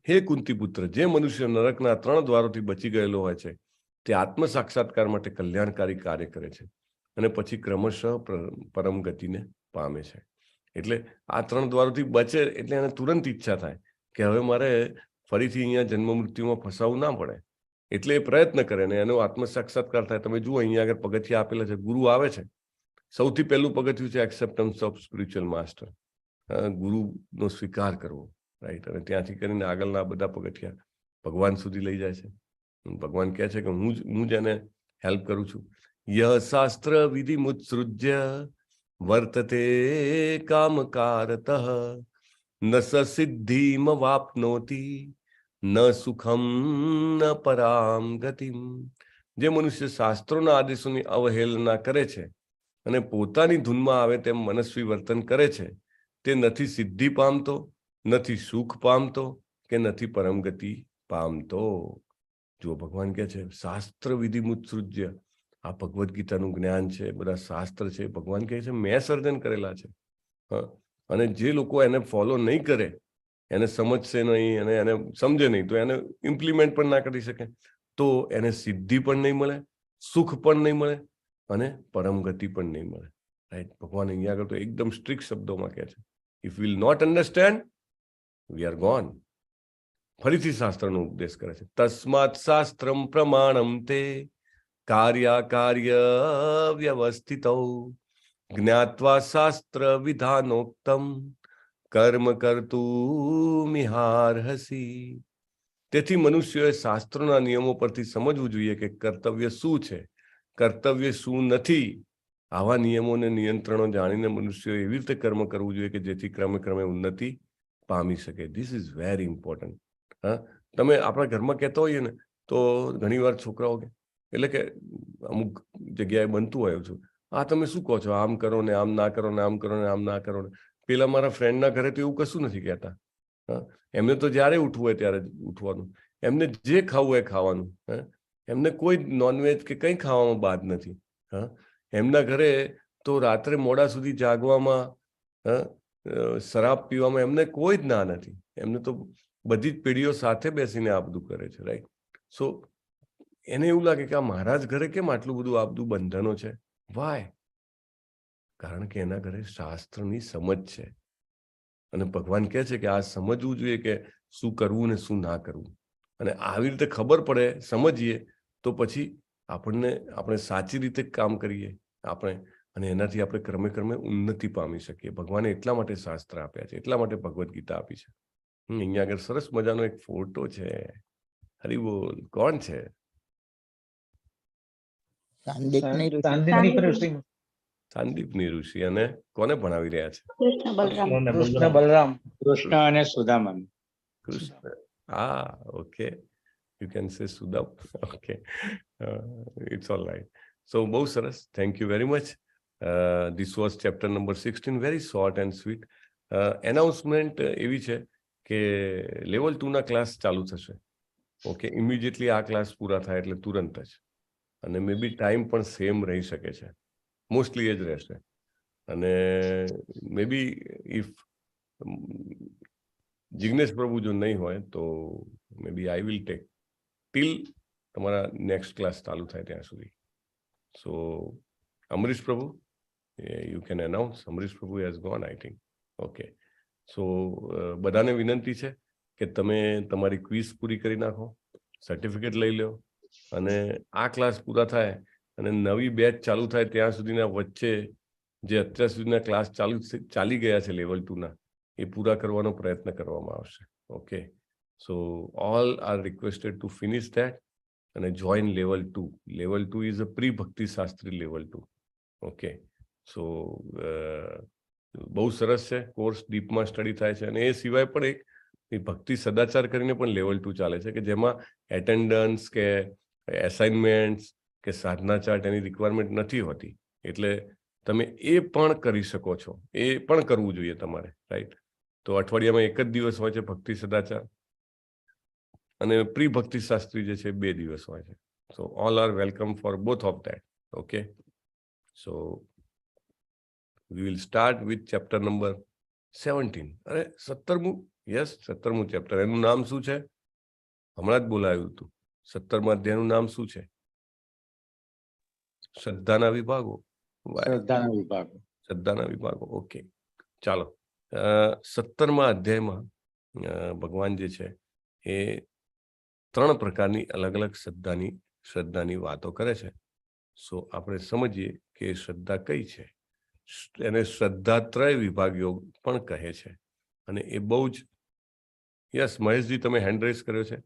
હે કુંતી પુત્ર, જે મનુષ્ય નરકના 3 દ્વારોથી બચી ગયેલો હોય છે તે આત્મ સાક્ષાત્કાર માટે કલ્યાણકારી કાર્ય કરે છે અને પછી ક્રમશઃ પરમ ગતિને પામે છે. એટલે આ 3 દ્વારોથી બચે એટલે એને તુરંત ઈચ્છા થાય કે હવે મારે ફરીથી અહીંયા જન્મ મૃત્યુમાં ફસાવું ના પડે. એટલે એ પ્રયત્ન કરે ને એનો આત્મ સાક્ષાત્કાર થાય. તમે જુઓ અહીંયા આગળ પગથિયા આપેલા છે, ગુરુ આવે છે. સૌથી પહેલું પગથિયું છે એક્સેપ્ટન્સ ઓફ સ્પિરિચ્યુઅલ માસ્ટર. ગુરુનો સ્વીકાર કરવો, રાઈટ. અને ત્યાંથી કરીને આગળના બધા પગથિયા ભગવાન સુધી લઈ જાય છે. ભગવાન કહે છે કે હું જેને હેલ્પ કરું છું. યહ શાસ્ત્ર વિધિ મુત્સૃજ્ય વર્તતે કામકારતઃ ન સિદ્ધિમ વાપ્નોતિ ન સુખમ ન પરામ ગતિમ. જે મનુષ્ય શાસ્ત્રોના આદેશોની અવહેલના કરે છે અને પોતાની ધૂનમાં આવે તેમ મનસ્વી વર્તન કરે છે તે નથી સિદ્ધિ પામતો, નથી સુખ પામતો કે નથી પરમ ગતિ પામતો. જો ભગવાન કહે છે શાસ્ત્ર વિધિ મુત્સૃજ્ય. આ ભગવદ્ ગીતાનું જ્ઞાન છે, બધા શાસ્ત્ર છે, ભગવાન કહે છે મેં સર્જન કરેલા છે. અને જે લોકો એને ફોલો નહીં કરે, એને સમજશે નહીં અને એને સમજે નહીં તો એને ઇમ્પ્લિમેન્ટ પણ ના કરી શકે તો એને સિદ્ધિ પણ નહીં મળે, સુખ પણ નહીં મળે અને પરમ ગતિ પણ નહીં મળે. રાઈટ. ભગવાન અહીંયા આગળ તો એકદમ સ્ટ્રિક્ટ શબ્દોમાં કહે છે if will not understand we are gone. ફરીથી શાસ્ત્રનો ઉપદેશ કરે છે તસ્માત શાસ્ત્રમ પ્રમાણમ તે કાર્યાકાર્ય વ્યવસ્થિતો જ્ઞાત્વા શાસ્ત્ર વિધાનોક્તમ કર્મ કર્તુમિહાર્હસી. તેથી મનુષ્યોએ શાસ્ત્રોના નિયમો પરથી સમજવું જોઈએ કે કર્તવ્ય શું છે, કર્તવ્ય શું નથી. આવા નિયમોને નિયંત્રણો જાણીને મનુષ્યોએ એવી રીતે કર્મ કરવું જોઈએ કે જેથી ક્રમે ક્રમે ઉન્નતિ પામી શકે. This is very important. તમે આપણા ઘરમાં કહેતા હોઈએ ને તો ઘણી વાર છોકરાઓ એટલે કે અમુક જગ્યાએ બનતું હોય છું, આ તમે શું કહો છો, આમ કરો ને આમ ના કરો ને આમ કરો ને આમ ના કરો ને. પેલા મારા ફ્રેન્ડના ઘરે તો એવું કશું નથી કહેતા. એમને તો જ્યારે ઉઠવું હોય ત્યારે ઉઠવાનું, એમને જે ખાવું હોય ખાવાનું. એમને કોઈ નોનવેજ કે કંઈ ખાવામાં બાદ નથી. એમના ઘરે તો રાત્રે મોડા સુધી જાગવામાં, શરાબ પીવામાં એમને કોઈ જ ના નથી. એમને તો બધી જ પેઢીઓ સાથે બેસીને આ બધું કરે છે. રાઈટ. સો એને એવું લાગે કે આ મહારાજ ઘરે કેમ આટલું બધું આ બધું બંધનો છે? વાય? કારણ કે એના ઘરે શાસ્ત્રની સમજ છે. અને ભગવાન કહે છે કે આ સમજવું જોઈએ કે શું કરવું ને શું ના કરવું. અને આવી રીતે ખબર પડે, સમજીએ, તો પછી આપણે સાચી રીતે કામ કરીએ આપણે, અને એનાથી આપણે ક્રમે ક્રમે ઉન્નતિ પામી શકીએ. ભગવાને એટલા માટે શાસ્ત્ર આપ્યા છે, એટલા માટે ભગવદ્ ગીતા આપી છે. અહીંયા આગળ સરસ મજાનો એક ફોટો છે. હરિ બોલ. કોણ છે? સાંદીપની ઋષિ. અને કોને ભણાવી રહ્યા છે? કૃષ્ણ બલરામ. કૃષ્ણ અને સુદામા. કૃષ્ણ. હા, okay. You can say Sudam. Okay. It's all right. So, બહુ સરસ. Thank you very much. This was chapter number 16. Very short and sweet. Announcement એવી છે કે લેવલ 2 ના ક્લાસ ચાલુ થશે. ઓકે, ઇમિડિયેટલી આ ક્લાસ પૂરા થાય એટલે તુરંત જ. અને મે બી ટાઈમ પણ સેમ રહી શકે છે, મોસ્ટલી એ જ રહેશે. અને મે બી ઇફ જિગ્નેશ પ્રભુ જો નહીં હોય તો મે બી આઈ વિલ ટેક ટીલ તમારા નેક્સ્ટ ક્લાસ ચાલુ થાય ત્યાં સુધી. સો અમરીશ પ્રભુ, યુ કેન અનાઉન્સ. અમરીશ પ્રભુ has gone, I think. Okay. So બધાને વિનંતી છે કે તમે તમારી ક્વિઝ પૂરી કરી નાખો, સર્ટિફિકેટ લઈ લો, અને આ ક્લાસ પૂરા થાય અને નવી બેચ ચાલુ થાય ત્યાં સુધીના વચ્ચે જે અત્યાર સુધીના ક્લાસ ચાલી ગયા છે લેવલ 2 ના, એ પૂરા કરવાનો પ્રયત્ન કરવામાં આવશે. Okay. So all are requested to finish that અને join level 2. Level 2 is a pre Bhakti Shastri level 2. Okay. સો બહુ સરસ છે કોર્સ, ડીપમાં સ્ટડી થાય છે. અને એ સિવાય પણ એક ભક્તિ સદાચાર કરીને પણ લેવલ 2 ચાલે છે, કે જેમાં એટેન્ડન્સ કે એસાઇનમેન્ટ્સ કે સાધના ચાર્ટ એની રિક્વાયરમેન્ટ નથી હોતી. એટલે તમે એ પણ કરી શકો છો, એ પણ કરવું જોઈએ તમારે, રાઈટ? તો અઠવાડિયામાં એક જ દિવસ હોય છે ભક્તિ સદાચાર, અને પ્રી ભક્તિ શાસ્ત્રી જે છે 2 દિવસ હોય છે. સો all are welcome for both of that. Okay. So we will start with chapter number 17. અરે 17મું, યસ 17મું ચેપ્ટર. એનું નામ શું છે? હમણાં જ બોલાયું હતું. 17મા અધ્યાયનું નામ શું છે? શ્રદ્ધાના વિભાગો. શ્રદ્ધાના વિભાગો. ઓકે, ચાલો. 17મા અધ્યાયમાં ભગવાન જે છે એ 3 પ્રકારની અલગ અલગ શ્રદ્ધાની વાતો કરે છે. સો આપણે સમજીએ કે શ્રદ્ધા કઈ છે. એને શ્રદ્ધાત્રય વિભાગ યોગ પણ કહે છે. અને એ બહુ જ, યસ મહેશજી, તમે હેન્ડ રેઝ કર્યો છે.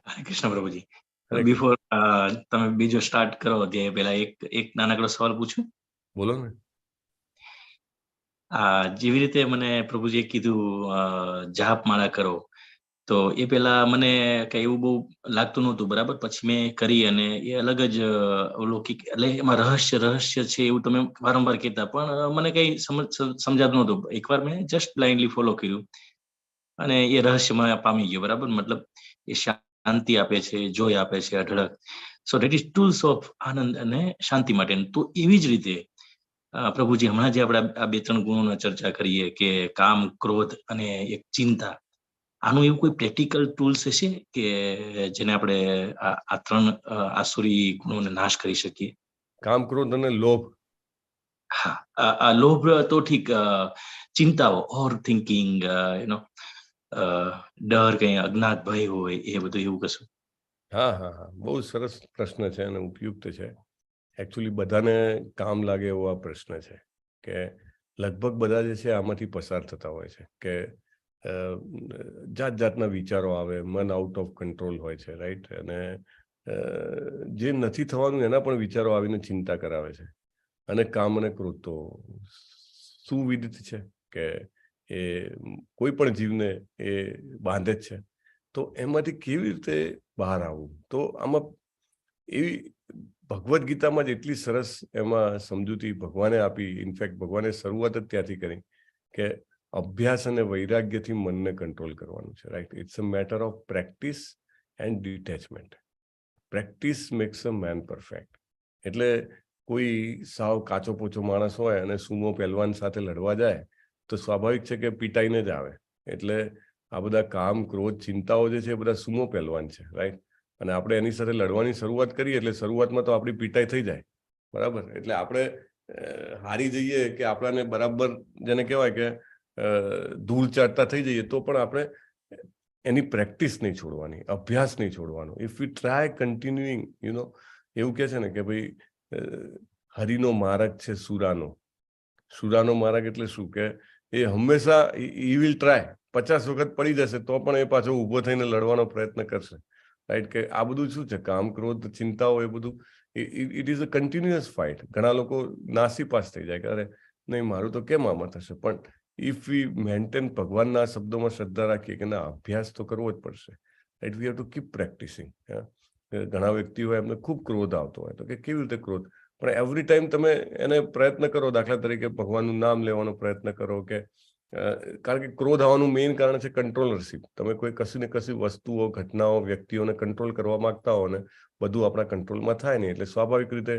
હરે કૃષ્ણ પ્રભુજી. બિફોર તમે બીજો સ્ટાર્ટ કરો તે પહેલા એક નાનકડો સવાલ પૂછું? બોલો ને. જેવી રીતે મને પ્રભુજીએ કીધું જાપ માળા કરો, તો એ પેલા મને કઈ એવું બહુ લાગતું નહોતું, બરાબર. પછી મેં કરી અને એ અલગ જ અલૌકિક, એટલે એમાં રહસ્ય છે એવું તમે વારંવાર કહેતા, પણ મને કઈ સમજાતું નહોતું. એકવાર મેં જસ્ટ બ્લાઇન્ડલી ફોલો કર્યું અને એ રહસ્યમાં પામી ગયો, બરાબર. મતલબ એ શાંતિ આપે છે, જોય આપે છે, અઢળક. So that is tools of આનંદ અને શાંતિ માટે. તો એવી જ રીતે પ્રભુજી હમણાં જે આપણે આ 2-3 ગુણોની ચર્ચા કરીએ કે કામ, ક્રોધ અને એક ચિંતા, આનું એવું કોઈ પ્રેક્ટિકલ ટૂલ્સ હશે કે જેને આપણે આ 3 આસુરી ગુણોને નાશ કરી શકીએ? કામ, ક્રોધ અને લોભ. હા, લોભ તો ઠીક. ચિંતાઓ, ઓવર થિંકિંગ, ડર, કઈ અજ્ઞાત ભય હોય, એ બધું એવું કશું? હા, બહુ સરસ પ્રશ્ન છે અને ઉપયુક્ત છે. એકચ્યુઅલી બધાને કામ લાગે એવો આ પ્રશ્ન છે, કે લગભગ બધા જે છે આમાંથી પસાર થતા હોય છે, કે જાતના વિચારો આવે, મન આઉટ ઓફ કંટ્રોલ હોય છે, રાઈટ? અને જે નથી થવાનું એના પણ વિચારો આવીને ચિંતા કરાવે છે. અને કામ અને ક્રોધ તો સુવિદિત છે કે એ કોઈ પણ જીવને એ બાંધે જ છે. તો એમાંથી કેવી રીતે બહાર આવવું? તો આમાં એવી ભગવદ્ ગીતામાં જ એટલી સરસ એમાં સમજૂતી ભગવાને આપી. ઇનફેક્ટ ભગવાને શરૂઆત જ ત્યાંથી કરી કે અભ્યાસ અને વૈરાગ્યથી મનને કંટ્રોલ કરવાનું છે, right? It's a matter of practice and detachment. Practice makes a man perfect. એટલે કોઈ સાવ કાચો પોચો માણસ હોય અને સુમો પહેલવાન સાથે લડવા જાય તો સ્વાભાવિક છે કે પીટાઈને જ આવે. એટલે આ બધા કામ, ક્રોધ, ચિંતાઓ જે છે એ બધા સુમો પહેલવાન છે, રાઈટ? અને આપણે એની સાથે લડવાની શરૂઆત કરીએ એટલે શરૂઆતમાં તો આપણી પીટાઈ થઈ જાય, બરાબર? એટલે આપણે હારી જઈએ કે આપણાને બરાબર, જેને કહેવાય કે ધૂળ ચાટતા થઈ જઈએ તો પણ આપણે એની પ્રેક્ટિસ નહીં છોડવાની, અભ્યાસ નહીં છોડવાનો. ઇફ યુ ટ્રાય કન્ટિન્યુઇંગ, એવું કે છે ને કે ભાઈ હરિનો માર્ગ છે સુરાનો. સુરાનો માર્ગ એટલે શું કે એ હંમેશા ઈ વિલ ટ્રાય, 50 વખત પડી જશે તો પણ એ પાછો ઊભો થઈને લડવાનો પ્રયત્ન કરશે. રાઈટ? કે આ બધું શું છે, કામ, ક્રોધ, ચિંતાઓ, એ બધું it is a continuous fight. ઘણા લોકો નાસીપાસ થઈ જાય કે અરે નહીં, મારું તો કેમ આમાં થશે. પણ ઇફ વી મેન્ટેન, ભગવાનના શબ્દોમાં શ્રદ્ધા રાખીએ કે ના, અભ્યાસ તો કરવો જ પડશે. Right? We have to keep practising. ઘણા વ્યક્તિઓ એમને ખૂબ ક્રોધ આવતો હોય તો કે કેવી રીતે ક્રોધ, પણ એવરી ટાઈમ તમે એને પ્રયત્ન કરો. દાખલા તરીકે ભગવાનનું નામ લેવાનો પ્રયત્ન કરો, કે કારણ કે ક્રોધ આવવાનું મેઇન કારણ છે કંટ્રોલરશીપ. તમે કોઈ કશી ને કશી વસ્તુઓ, ઘટનાઓ, વ્યક્તિઓને કંટ્રોલ કરવા માંગતા હો ને બધું આપણા કંટ્રોલમાં થાય નહીં, એટલે સ્વાભાવિક રીતે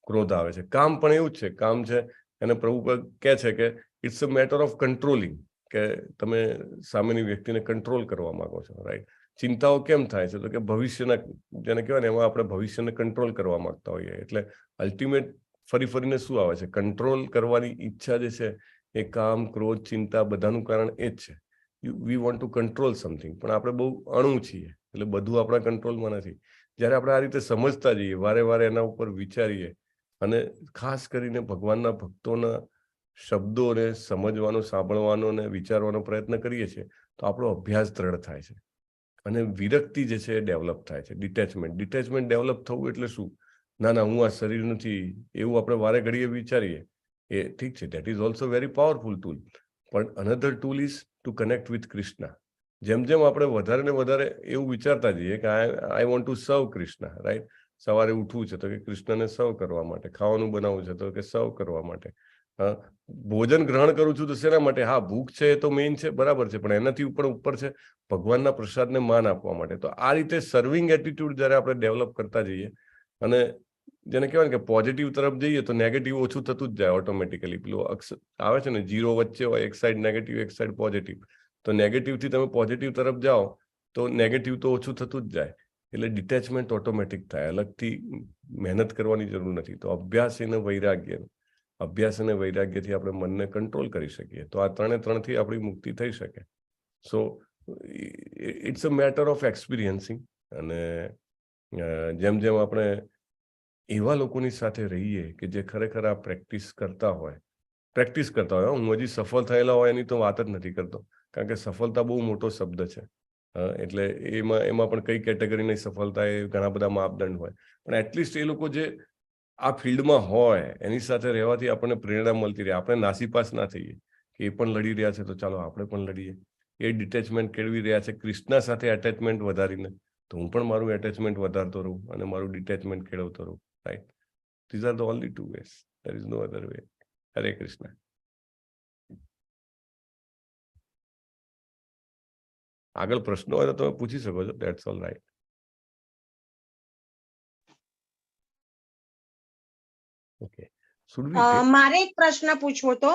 ક્રોધ આવે છે. કામ પણ એવું જ છે. કામ છે એને પ્રભુ કહે છે કે it's a matter of controlling, કે તમે સામેની વ્યક્તિને કંટ્રોલ કરવા માંગો છો. રાઈટ? ચિંતાઓ કેમ થાય છે તો કે ભવિષ્યના, જેને કહેવાય ને, એમાં આપણે ભવિષ્યને કંટ્રોલ કરવા માંગતા હોઈએ. એટલે અલ્ટિમેટ ફરીને શું આવે છે, કંટ્રોલ કરવાની ઈચ્છા જે છે એ કામ, ક્રોધ, ચિંતા બધાનું કારણ એ જ છે. We want to control something. પણ આપણે બહુ અણુ છીએ, એટલે બધું આપણા કંટ્રોલમાં નથી. જ્યારે આપણે આ રીતે સમજતા જઈએ, વારે એના ઉપર વિચારીએ, અને ખાસ કરીને ભગવાનના ભક્તોના શબ્દોને સમજવાનો, સાંભળવાનો અને વિચારવાનો પ્રયત્ન કરીએ છીએ તો આપણો અભ્યાસ દ્રઢ થાય છે અને વિરક્તિ જે છે એ ડેવલપ થાય છે. ડિટેચમેન્ટ ડેવલપ થવું એટલે શું? ના, હું આ શરીર નથી, એવું આપણે વારે ઘડીએ વિચારીએ, એ ઠીક છે, that is also very powerful tool. પણ another tool is to connect with Krishna. જેમ આપણે વધારે ને વધારે એવું વિચારતા જઈએ કે આઈ વોન્ટ ટુ સર્વ કૃષ્ણ. રાઈટ? સવારે ઉઠવું છે તો કે કૃષ્ણને સર્વ કરવા માટે, ખાવાનું બનાવવું છે તો કે સર્વ કરવા માટે, ભોજન ગ્રહણ કરું છું તો શેના માટે? હા, ભૂખ છે એ તો મેઇન છે, બરાબર છે, પણ એનાથી ઉપર છે ભગવાનના પ્રસાદને માન આપવા માટે. તો આ રીતે સર્વિંગ એટીટ્યુડ જ્યારે આપણે ડેવલપ કરતા જઈએ, અને જેને કહેવાય કે પોઝિટિવ તરફ જઈએ તો નેગેટિવ ઓછું થતું જ જાય ઓટોમેટિકલી. પેલું આવે છે ને, 0 વચ્ચે હોય, એક સાઈડ નેગેટિવ, એક સાઈડ પોઝિટિવ. તો નેગેટિવથી તમે પોઝિટિવ તરફ જાઓ તો નેગેટિવ તો ઓછું થતું જ જાય. એટલે ડિટેચમેન્ટ ઓટોમેટિક થાય, અલગથી મહેનત કરવાની જરૂર નથી. તો અભ્યાસ અને વૈરાગ્યથી આપણે મનને કંટ્રોલ કરી શકીએ તો આ ત્રણથી આપણી મુક્તિ થઈ શકે. So it's a matter of experiencing. અને જેમ આપણે એવા લોકોની સાથે રહીએ કે જે ખરેખર આ પ્રેક્ટિસ કરતા હોય. હું હજી સફળ થયેલા હોય એની તો વાત જ નથી કરતો, કારણ કે સફળતા બહુ મોટો શબ્દ છે. એટલે એમાં પણ કઈ કેટેગરીની સફળતા, એ ઘણા બધા માપદંડ હોય. પણ એટલીસ્ટ એ લોકો જે આ ફિલ્ડમાં હોય એની સાથે રહેવાથી આપણને પ્રેરણા મળતી રહે. આપણે નાસીપાસ ના થઈએ કે એ પણ લડી રહ્યા છે તો ચાલો આપણે પણ લડીએ. એ ડિટેચમેન્ટ કેળવી રહ્યા છે કૃષ્ણ સાથે એટેચમેન્ટ વધારીને, તો હું પણ મારું એટેચમેન્ટ વધારતો રહું અને મારું ડિટેચમેન્ટ કેળવતો રહું. Right? These are the only 2 ways. There is no other way. હરે કૃષ્ણ. આગળ પ્રશ્નો હોય તો તમે પૂછી શકો છો. That's all right. ઓકે, મારે એક પ્રશ્ન પૂછવો તો.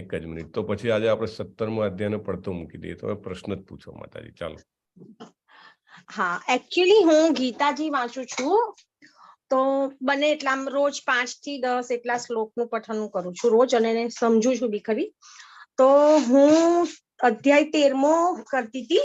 એક જ મિનિટ. તો પછી આજે આપણે 17મો અધ્યાયને પડતો મૂકી દઈએ. તમે પ્રશ્ન જ પૂછો માતાજી. ચાલો. હા, એકચ્યુઅલી હું ગીતાજી વાંચું છું, તો બને એટલા રોજ 5 થી 10 એટલા શ્લોકનું પઠન કરું છું રોજ, અને એને સમજુ છું બી ખરી. તો હું અધ્યાય 13મો કરતી હતી.